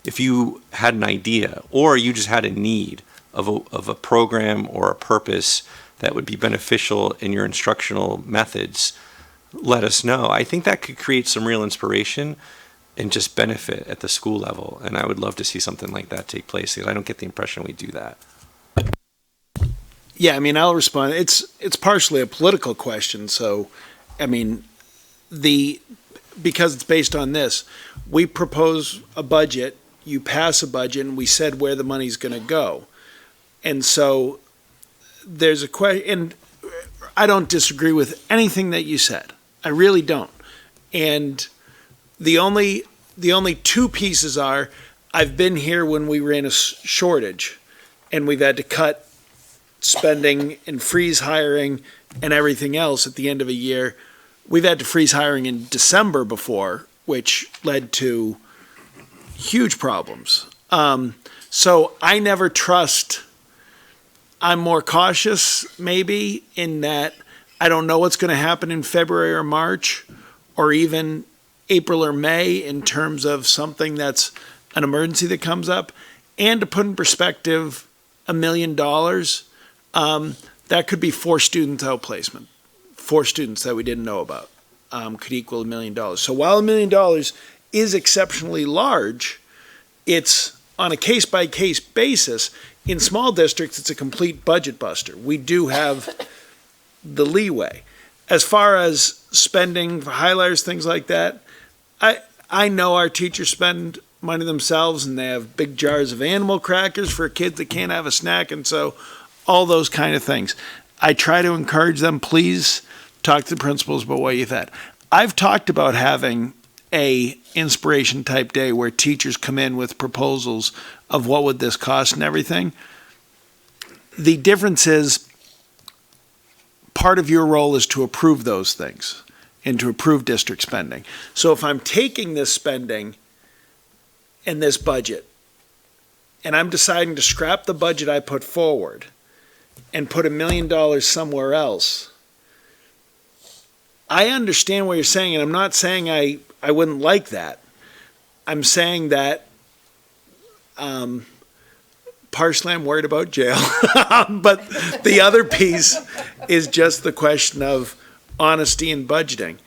[SPEAKER 14] if you had an idea or you just had a need of a program or a purpose that would be beneficial in your instructional methods, let us know. I think that could create some real inspiration and just benefit at the school level. And I would love to see something like that take place, because I don't get the impression we do that.
[SPEAKER 6] Yeah, I mean, I'll respond. It's partially a political question. So, I mean, because it's based on this, we propose a budget, you pass a budget, and we said where the money's going to go. And so there's a question, and I don't disagree with anything that you said. I really don't. And the only two pieces are, I've been here when we ran a shortage and we've had to cut spending and freeze hiring and everything else at the end of a year. We've had to freeze hiring in December before, which led to huge problems. So I never trust. I'm more cautious maybe in that I don't know what's going to happen in February or March or even April or May in terms of something that's an emergency that comes up. And to put in perspective, $1 million, that could be 4 student outplacement. 4 students that we didn't know about could equal $1 million. So while $1 million is exceptionally large, it's on a case-by-case basis. In small districts, it's a complete budget buster. We do have the leeway. As far as spending for highlighters, things like that, I know our teachers spend money themselves, and they have big jars of animal crackers for kids that can't have a snack, and so all those kind of things. I try to encourage them, please talk to the principals about what you've had. I've talked about having a inspiration type day where teachers come in with proposals of what would this cost and everything. The difference is part of your role is to approve those things and to approve district spending. So if I'm taking this spending and this budget and I'm deciding to scrap the budget I put forward and put $1 million somewhere else, I understand what you're saying, and I'm not saying I wouldn't like that. I'm saying that partially I'm worried about jail, but the other piece is just the question of honesty and budgeting.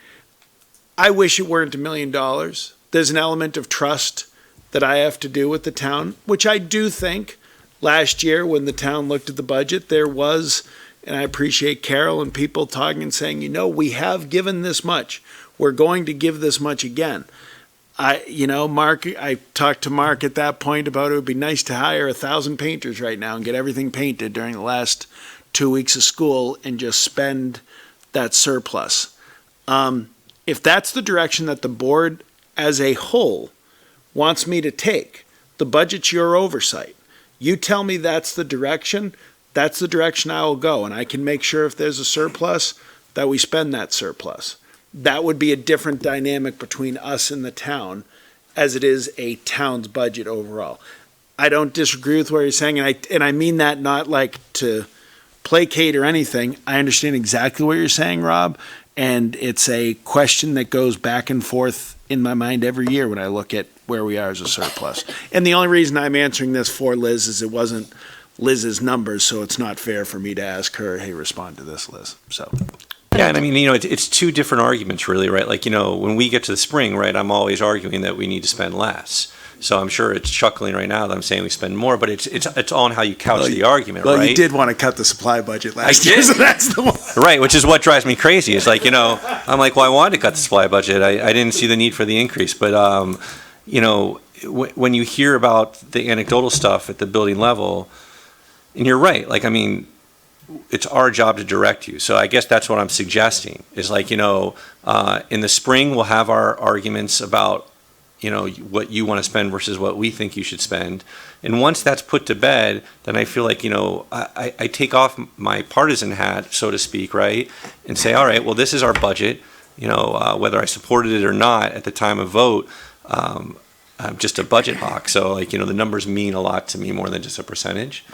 [SPEAKER 6] I wish it weren't $1 million. There's an element of trust that I have to do with the town, which I do think last year when the town looked at the budget, there was, and I appreciate Carol and people talking and saying, we have given this much. We're going to give this much again. Mark, I talked to Mark at that point about it would be nice to hire 1,000 painters right now and get everything painted during the last 2 weeks of school and just spend that surplus. If that's the direction that the board as a whole wants me to take, the budget's your oversight. You tell me that's the direction I will go, and I can make sure if there's a surplus that we spend that surplus. That would be a different dynamic between us and the town as it is a town's budget overall. I don't disagree with what you're saying, and I mean that not like to placate or anything. I understand exactly what you're saying, Rob, and it's a question that goes back and forth in my mind every year when I look at where we are as a surplus. And the only reason I'm answering this for Liz is it wasn't Liz's numbers, so it's not fair for me to ask her, hey, respond to this, Liz. So.
[SPEAKER 14] Yeah, and I mean, it's two different arguments, really, right? Like, when we get to the spring, right, I'm always arguing that we need to spend less. So I'm sure it's chuckling right now that I'm saying we spend more, but it's all on how you couch the argument, right?
[SPEAKER 6] Well, you did want to cut the supply budget last year, so that's the one.
[SPEAKER 14] Right, which is what drives me crazy. It's like, I'm like, well, I wanted to cut the supply budget. I didn't see the need for the increase. But, when you hear about the anecdotal stuff at the building level, and you're right, like, I mean, it's our job to direct you. So I guess that's what I'm suggesting is like, in the spring, we'll have our arguments about, what you want to spend versus what we think you should spend. And once that's put to bed, then I feel like, I take off my partisan hat, so to speak, right? And say, all right, well, this is our budget, whether I supported it or not at the time of vote. just a budget hawk. So like, the numbers mean a lot to me more than just a percentage.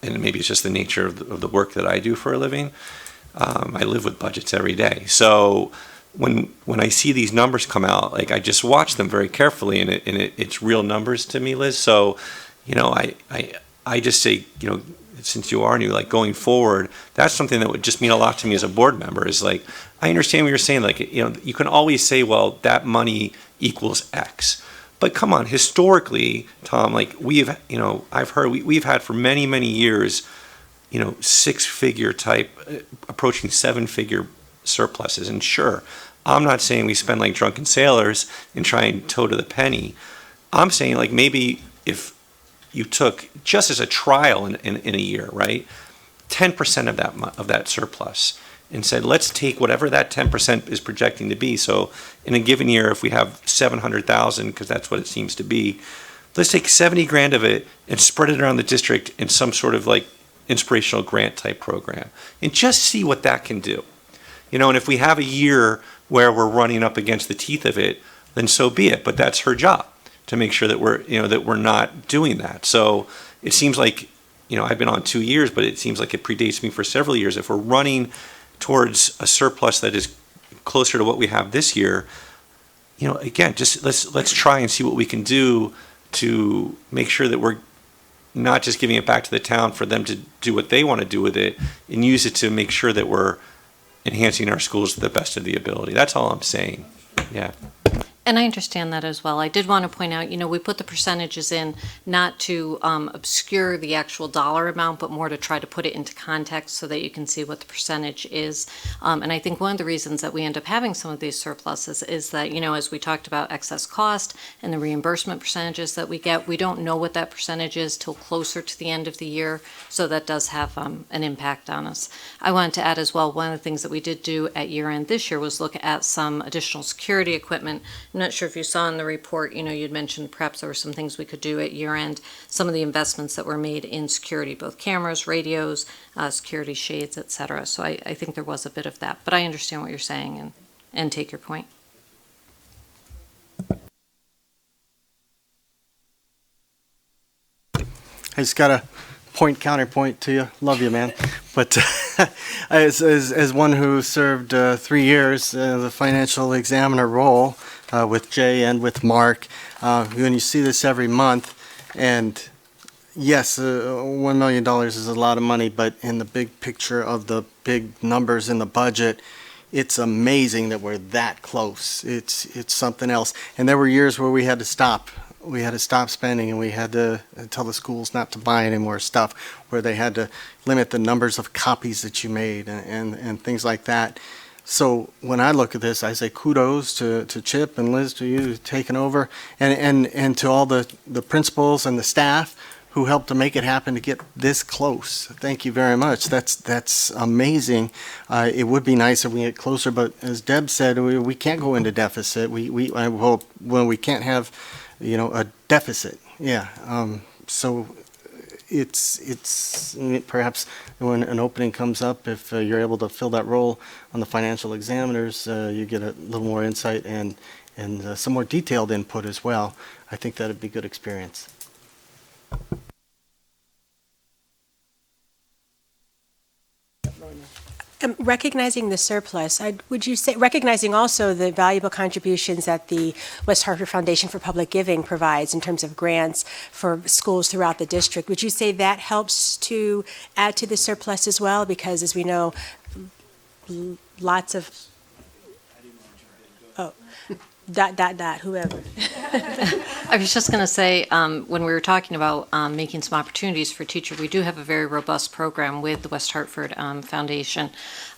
[SPEAKER 14] And maybe it's just the nature of the work that I do for a living. I live with budgets every day. So when I see these numbers come out, like I just watch them very carefully, and it's real numbers to me, Liz. So, I just say, since you are new, like going forward, that's something that would just mean a lot to me as a board member. Is like, I understand what you're saying. Like, you can always say, well, that money equals X. But come on, historically, Tom, like I've heard we've had for many, many years, six-figure type, approaching seven-figure surpluses. And sure, I'm not saying we spend like drunken sailors and try and toe to the penny. I'm saying like maybe if you took just as a trial in a year, right, 10% of that surplus, and said, let's take whatever that 10% is projecting to be. So in a given year, if we have 700,000, because that's what it seems to be, let's take 70 grand of it and spread it around the district in some sort of like inspirational grant type program, and just see what that can do. And if we have a year where we're running up against the teeth of it, then so be it. But that's her job to make sure that we're not doing that. So it seems like, I've been on 2 years, but it seems like it predates me for several years. If we're running towards a surplus that is closer to what we have this year, again, just let's try and see what we can do to make sure that we're not just giving it back to the town for them to do what they want to do with it, and use it to make sure that we're enhancing our schools to the best of the ability. That's all I'm saying. Yeah.
[SPEAKER 15] And I understand that as well. I did want to point out, we put the percentages in not to obscure the actual dollar amount, but more to try to put it into context so that you can see what the percentage is. And I think one of the reasons that we end up having some of these surpluses is that, as we talked about excess cost and the reimbursement percentages that we get, we don't know what that percentage is till closer to the end of the year. So that does have an impact on us. I wanted to add as well, one of the things that we did do at year end this year was look at some additional security equipment. I'm not sure if you saw in the report, you'd mentioned perhaps there were some things we could do at year end, some of the investments that were made in security, both cameras, radios, security shades, et cetera. So I think there was a bit of that, but I understand what you're saying and take your point.
[SPEAKER 16] I just got a counterpoint to you. Love you, man. But as one who served 3 years the financial examiner role with Jay and with Mark, when you see this every month, and yes, $1 million is a lot of money, but in the big picture of the big numbers in the budget, it's amazing that we're that close. It's something else. And there were years where we had to stop. We had to stop spending, and we had to tell the schools not to buy any more stuff, where they had to limit the numbers of copies that you made and things like that. So when I look at this, I say kudos to Chip and Liz, to you taking over, and to all the principals and the staff who helped to make it happen to get this close. Thank you very much. That's amazing. It would be nice if we get closer, but as Deb said, we can't go into deficit. I hope we can't have a deficit. Yeah. So it's perhaps when an opening comes up, if you're able to fill that role on the financial examiners, you get a little more insight and some more detailed input as well. I think that'd be a good experience.
[SPEAKER 9] Recognizing the surplus, would you say, recognizing also the valuable contributions that the West Hartford Foundation for Public Giving provides in terms of grants for schools throughout the district, would you say that helps to add to the surplus as well? Because as we know, lots of, whoever.
[SPEAKER 15] I was just going to say, when we were talking about making some opportunities for teachers, we do have a very robust program with the West Hartford Foundation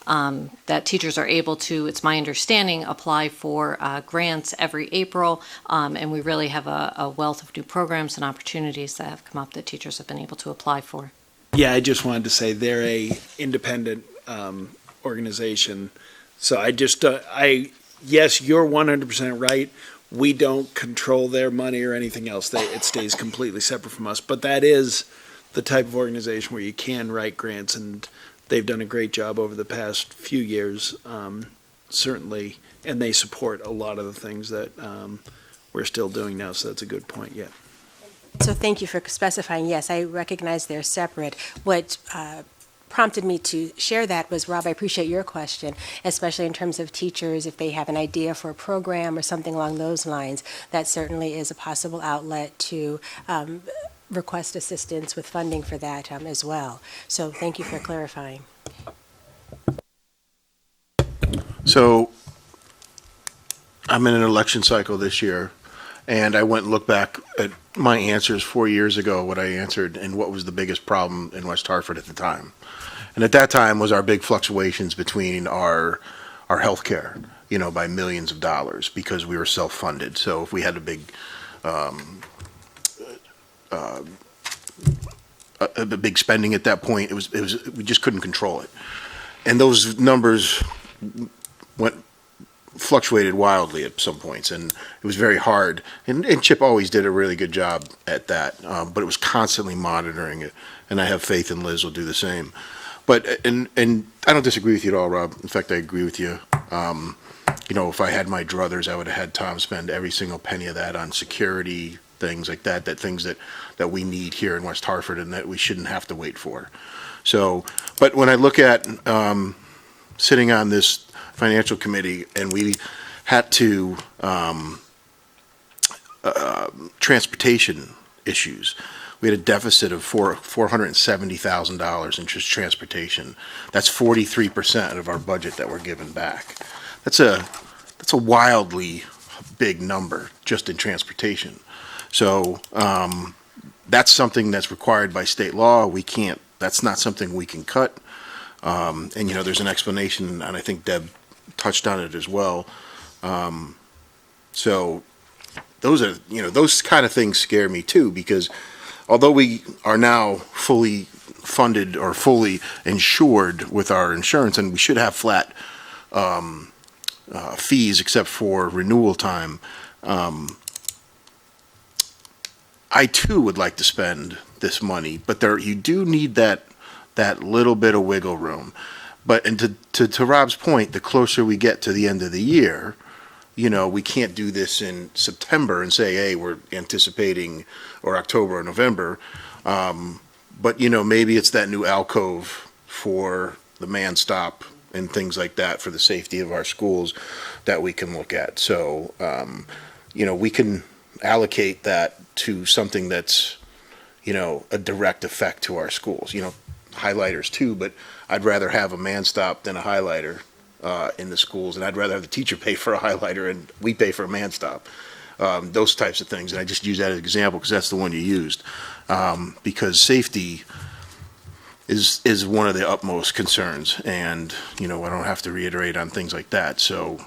[SPEAKER 15] that teachers are able to, it's my understanding, apply for grants every April, and we really have a wealth of new programs and opportunities that have come up that teachers have been able to apply for.
[SPEAKER 6] Yeah, I just wanted to say they're a independent organization. So yes, you're 100% right. We don't control their money or anything else. It stays completely separate from us. But that is the type of organization where you can write grants, and they've done a great job over the past few years, certainly. And they support a lot of the things that we're still doing now, so that's a good point, yeah.
[SPEAKER 9] So thank you for specifying. Yes, I recognize they're separate. What prompted me to share that was, Rob, I appreciate your question, especially in terms of teachers, if they have an idea for a program or something along those lines. That certainly is a possible outlet to request assistance with funding for that as well. So thank you for clarifying.
[SPEAKER 5] So I'm in an election cycle this year, and I went and looked back at my answers 4 years ago, what I answered, and what was the biggest problem in West Hartford at the time. And at that time was our big fluctuations between our health care, by millions of dollars, because we were self-funded. So if we had a big big spending at that point, it was we just couldn't control it. And those numbers fluctuated wildly at some points, and it was very hard. And Chip always did a really good job at that, but it was constantly monitoring it. And I have faith in Liz will do the same. But and I don't disagree with you at all, Rob. In fact, I agree with you. If I had my druthers, I would have had Tom spend every single penny of that on security, things like that, things that we need here in West Hartford and that we shouldn't have to wait for. So, but when I look at sitting on this financial committee and we had to transportation issues, we had a deficit of $470,000 in just transportation. That's 43% of our budget that we're giving back. That's a wildly big number just in transportation. So that's something that's required by state law. That's not something we can cut. And there's an explanation, and I think Deb touched on it as well. So those kind of things scare me too, because although we are now fully funded or fully insured with our insurance, and we should have flat fees except for renewal time, I too would like to spend this money, but you do need that little bit of wiggle room. But to Rob's point, the closer we get to the end of the year, we can't do this in September and say, hey, we're anticipating, or October or November. But maybe it's that new alcove for the man stop and things like that for the safety of our schools that we can look at. So, we can allocate that to something that's, a direct effect to our schools. Highlighters too, but I'd rather have a man stop than a highlighter in the schools, and I'd rather have the teacher pay for a highlighter and we pay for a man stop. Those types of things, and I just use that as an example because that's the one you used. Because safety is one of the utmost concerns, and I don't have to reiterate on things like that. So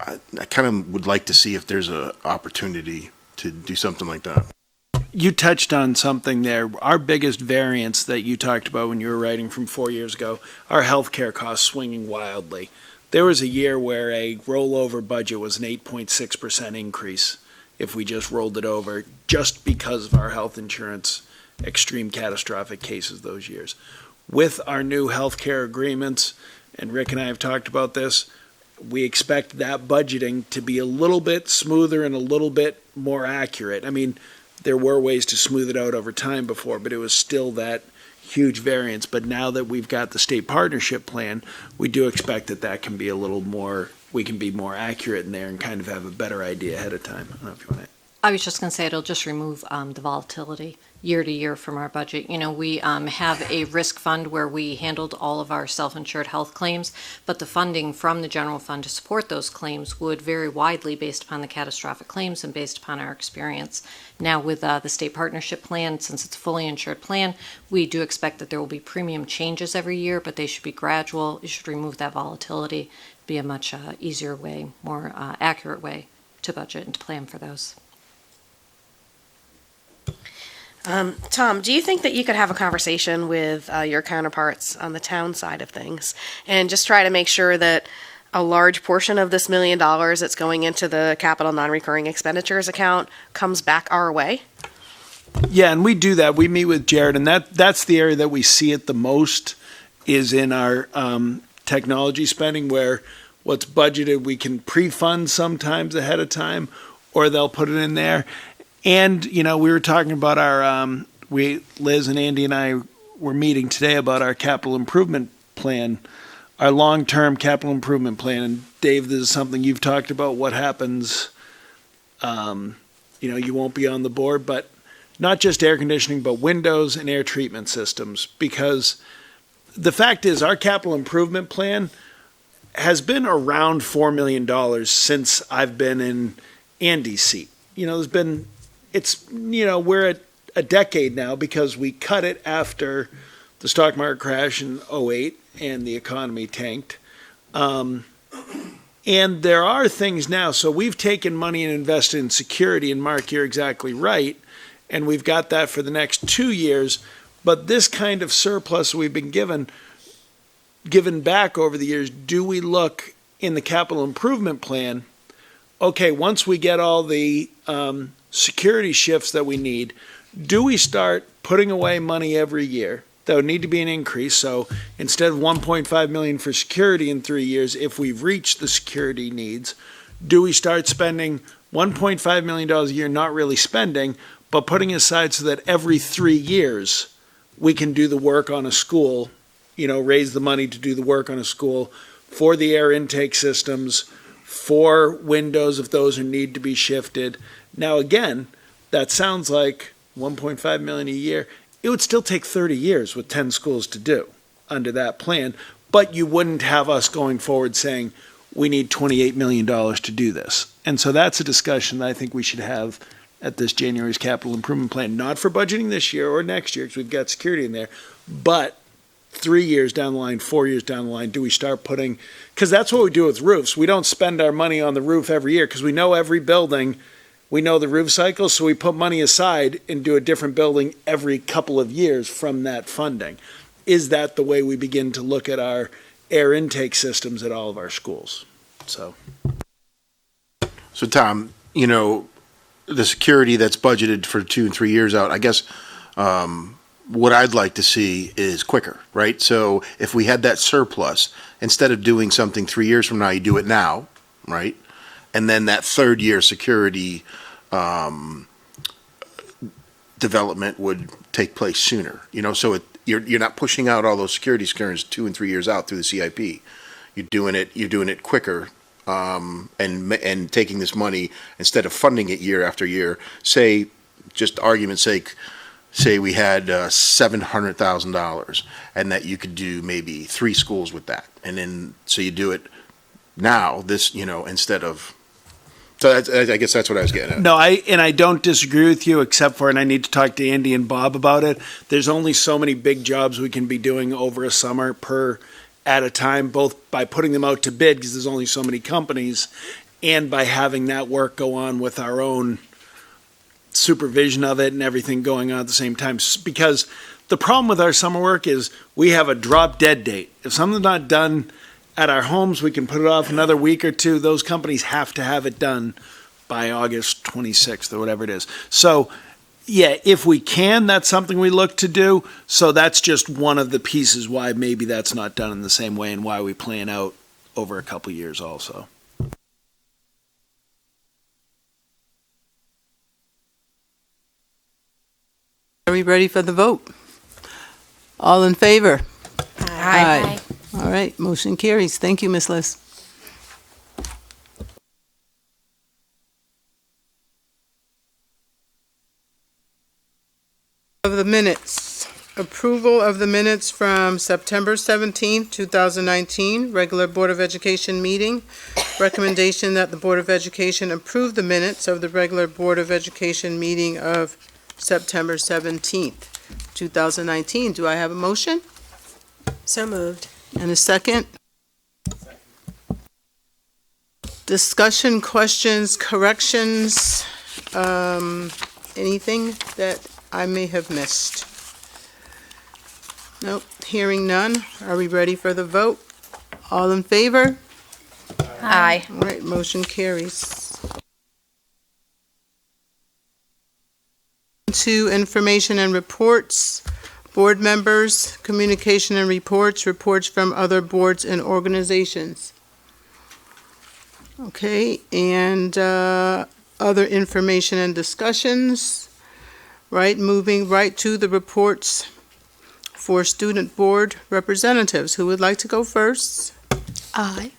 [SPEAKER 5] I kind of would like to see if there's an opportunity to do something like that.
[SPEAKER 6] You touched on something there. Our biggest variance that you talked about when you were writing from 4 years ago, our healthcare costs swinging wildly. There was a year where a rollover budget was an 8.6% increase if we just rolled it over, just because of our health insurance extreme catastrophic cases those years. With our new healthcare agreements, and Rick and I have talked about this, we expect that budgeting to be a little bit smoother and a little bit more accurate. I mean, there were ways to smooth it out over time before, but it was still that huge variance. But now that we've got the state partnership plan, we do expect that can be a little more, we can be more accurate in there and kind of have a better idea ahead of time. I don't know if you want to.
[SPEAKER 15] I was just going to say it'll just remove the volatility year to year from our budget. We have a risk fund where we handled all of our self-insured health claims, but the funding from the general fund to support those claims would vary widely based upon the catastrophic claims and based upon our experience. Now with the state partnership plan, since it's a fully insured plan, we do expect that there will be premium changes every year, but they should be gradual. It should remove that volatility, be a much easier way, more accurate way to budget and to plan for those.
[SPEAKER 3] Tom, do you think that you could have a conversation with your counterparts on the town side of things and just try to make sure that a large portion of this $1 million that's going into the capital non-recurring expenditures account comes back our way?
[SPEAKER 6] Yeah, and we do that. We meet with Jared, and that's the area that we see it the most is in our technology spending, where what's budgeted, we can pre-fund sometimes ahead of time, or they'll put it in there. And, we were talking about our, Liz and Andy and I were meeting today about our capital improvement plan, our long-term capital improvement plan. And Dave, this is something you've talked about, what happens, you won't be on the board, but not just air conditioning, but windows and air treatment systems. Because the fact is, our capital improvement plan has been around $4 million since I've been in Andy's seat. We're at a decade now because we cut it after the stock market crash in '08 and the economy tanked. And there are things now. So we've taken money and invested in security, and Mark, you're exactly right. And we've got that for the next 2 years. But this kind of surplus we've been given back over the years, do we look in the capital improvement plan, okay, once we get all the security shifts that we need, do we start putting away money every year? That would need to be an increase. So instead of $1.5 million for security in 3 years, if we've reached the security needs, do we start spending $1.5 million a year, not really spending, but putting aside so that every 3 years we can do the work on a school, raise the money to do the work on a school for the air intake systems, for windows if those need to be shifted. Now again, that sounds like $1.5 million a year. It would still take 30 years with 10 schools to do under that plan, but you wouldn't have us going forward saying we need $28 million to do this. And so that's a discussion that I think we should have at this January's capital improvement plan, not for budgeting this year or next year because we've got security in there, but 3 years down the line, 4 years down the line, do we start putting, because that's what we do with roofs. We don't spend our money on the roof every year because we know every building, we know the roof cycle, so we put money aside and do a different building every couple of years from that funding. Is that the way we begin to look at our air intake systems at all of our schools? So
[SPEAKER 5] Tom, the security that's budgeted for 2 and 3 years out, I guess what I'd like to see is quicker, right? So if we had that surplus, instead of doing something 3 years from now, you do it now, right? And then that third year security development would take place sooner, so you're not pushing out all those security screens 2 and 3 years out through the CIP. You're doing it quicker, and taking this money instead of funding it year after year. Say, just argument's sake, say we had $700,000 and that you could do maybe 3 schools with that, and then so you do it now, instead of. So I guess that's what I was getting at.
[SPEAKER 6] No, I don't disagree with you, except for, and I need to talk to Andy and Bob about it, there's only so many big jobs we can be doing over a summer at a time, both by putting them out to bid, because there's only so many companies, and by having that work go on with our own supervision of it and everything going on at the same time. Because the problem with our summer work is we have a drop dead date. If something's not done at our homes, we can put it off another week or two. Those companies have to have it done by August 26th or whatever it is. So, yeah, if we can, that's something we look to do. So that's just one of the pieces why maybe that's not done in the same way and why we plan out over a couple of years also.
[SPEAKER 12] Are we ready for the vote? All in favor?
[SPEAKER 9] Aye.
[SPEAKER 12] All right, motion carries. Thank you, Ms. Liz. Of the minutes. Approval of the minutes from September 17th, 2019, regular Board of Education meeting. Recommendation that the Board of Education approve the minutes of the regular Board of Education meeting of September 17th, 2019. Do I have a motion?
[SPEAKER 9] So moved.
[SPEAKER 12] And a second? Discussion, questions, corrections, anything that I may have missed? Nope, hearing none. Are we ready for the vote? All in favor?
[SPEAKER 3] Aye.
[SPEAKER 12] All right, motion carries. To information and reports. Board members, communication and reports from other boards and organizations.
[SPEAKER 1] Okay, and other information and discussions, right? Moving right to the reports for student board representatives. Who would like to go first?
[SPEAKER 4] Aye.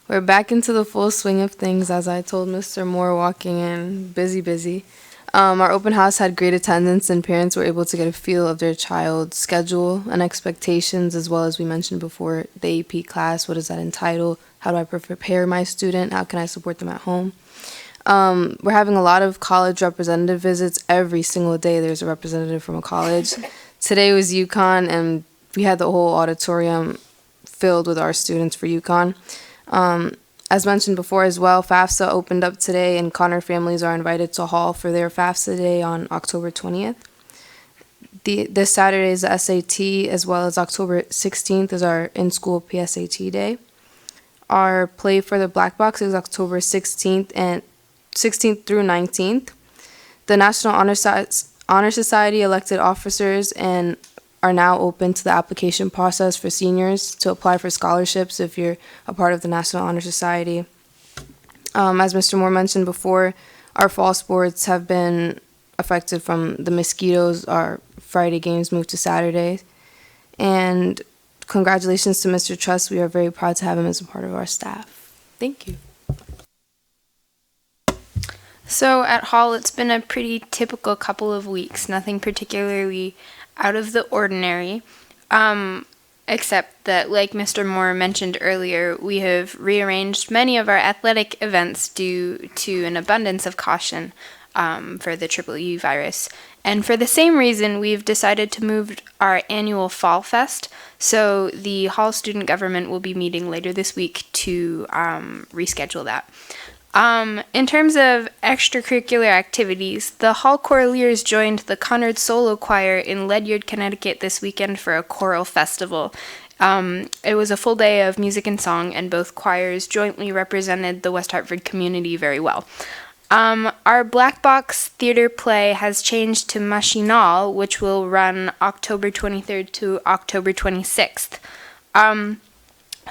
[SPEAKER 4] We're back into the full swing of things, as I told Mr. Moore walking in. Busy. Our open house had great attendance, and parents were able to get a feel of their child's schedule and expectations, as well as we mentioned before, the AP class. What does that entitle? How do I prepare my student? How can I support them at home? We're having a lot of college representative visits. Every single day there's a representative from a college. Today was UConn, and we had the whole auditorium filled with our students for UConn. As mentioned before as well, FAFSA opened up today, and Connor families are invited to Hall for their FAFSA Day on October 20th. This Saturday is the SAT, as well as October 16th is our in-school PSAT Day. Our play for the Black Box is October 16th through 19th. The National Honor Society elected officers and are now open to the application process for seniors to apply for scholarships if you're a part of the National Honor Society. As Mr. Moore mentioned before, our fall sports have been affected from the mosquitoes. Our Friday games moved to Saturday. And congratulations to Mr. Truss. We are very proud to have him as a part of our staff. Thank you.
[SPEAKER 10] So at Hall, it's been a pretty typical couple of weeks, nothing particularly out of the ordinary, except that, like Mr. Moore mentioned earlier, we have rearranged many of our athletic events due to an abundance of caution for the Triple virus. And for the same reason, we've decided to move our annual Fall Fest, so the Hall student government will be meeting later this week to reschedule that. In terms of extracurricular activities, the Hall Choraliers joined the Conard Solo Choir in Ledyard, Connecticut this weekend for a choral festival. It was a full day of music and song, and both choirs jointly represented the West Hartford community very well. Our Black Box theater play has changed to Machinal, which will run October 23rd to October 26th.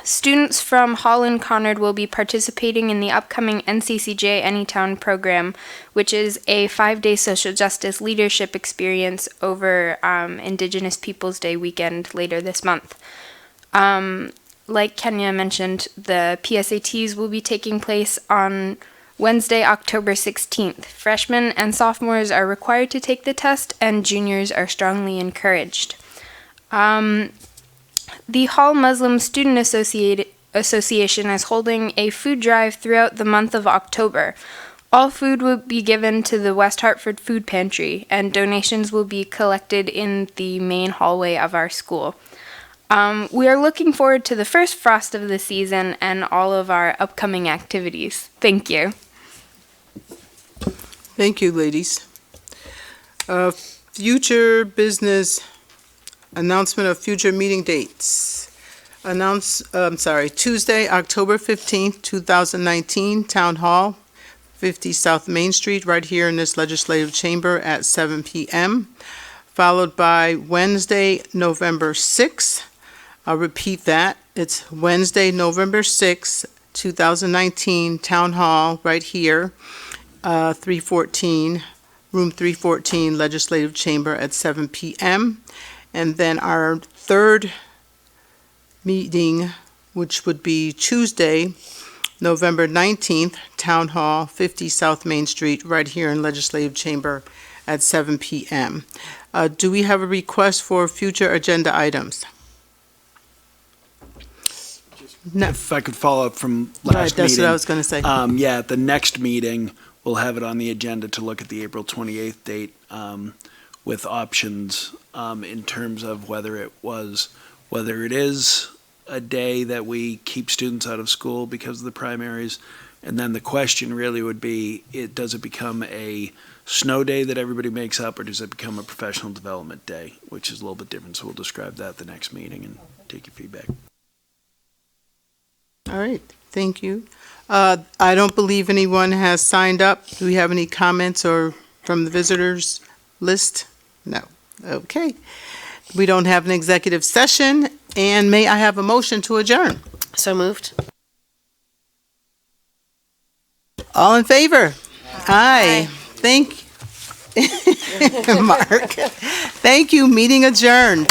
[SPEAKER 10] Students from Hall and Conard will be participating in the upcoming NCCJ Anytown program, which is a 5-day social justice leadership experience over Indigenous Peoples Day weekend later this month. Like Kenya mentioned, the PSATs will be taking place on Wednesday, October 16th. Freshmen and sophomores are required to take the test, and juniors are strongly encouraged. The Hall Muslim Student Association is holding a food drive throughout the month of October. All food will be given to the West Hartford Food Pantry, and donations will be collected in the main hallway of our school. We are looking forward to the first frost of the season and all of our upcoming activities. Thank you.
[SPEAKER 1] Thank you, ladies. Future business. Announcement of future meeting dates. Tuesday, October 15th, 2019, Town Hall, 50 South Main Street, right here in this legislative chamber at 7 p.m., followed by Wednesday, November 6th. I'll repeat that. It's Wednesday, November 6th, 2019, Town Hall, right here, 314, room 314, legislative chamber at 7 p.m., and then our third meeting, which would be Tuesday, November 19th, Town Hall, 50 South Main Street, right here in Legislative Chamber at 7 p.m. Do we have a request for future agenda items? No.
[SPEAKER 6] If I could follow up from last meeting.
[SPEAKER 1] Right, that's what I was going to say.
[SPEAKER 6] At the next meeting, we'll have it on the agenda to look at the April 28th date with options in terms of whether it is a day that we keep students out of school because of the primaries. And then the question really would be, does it become a snow day that everybody makes up, or does it become a professional development day, which is a little bit different. So we'll describe that at the next meeting and take your feedback.
[SPEAKER 1] All right, thank you. I don't believe anyone has signed up. Do we have any comments or from the visitors list? No. Okay. We don't have an executive session, and may I have a motion to adjourn?
[SPEAKER 3] So moved.
[SPEAKER 1] All in favor? Aye. Thank, Mark. Thank you, meeting adjourned.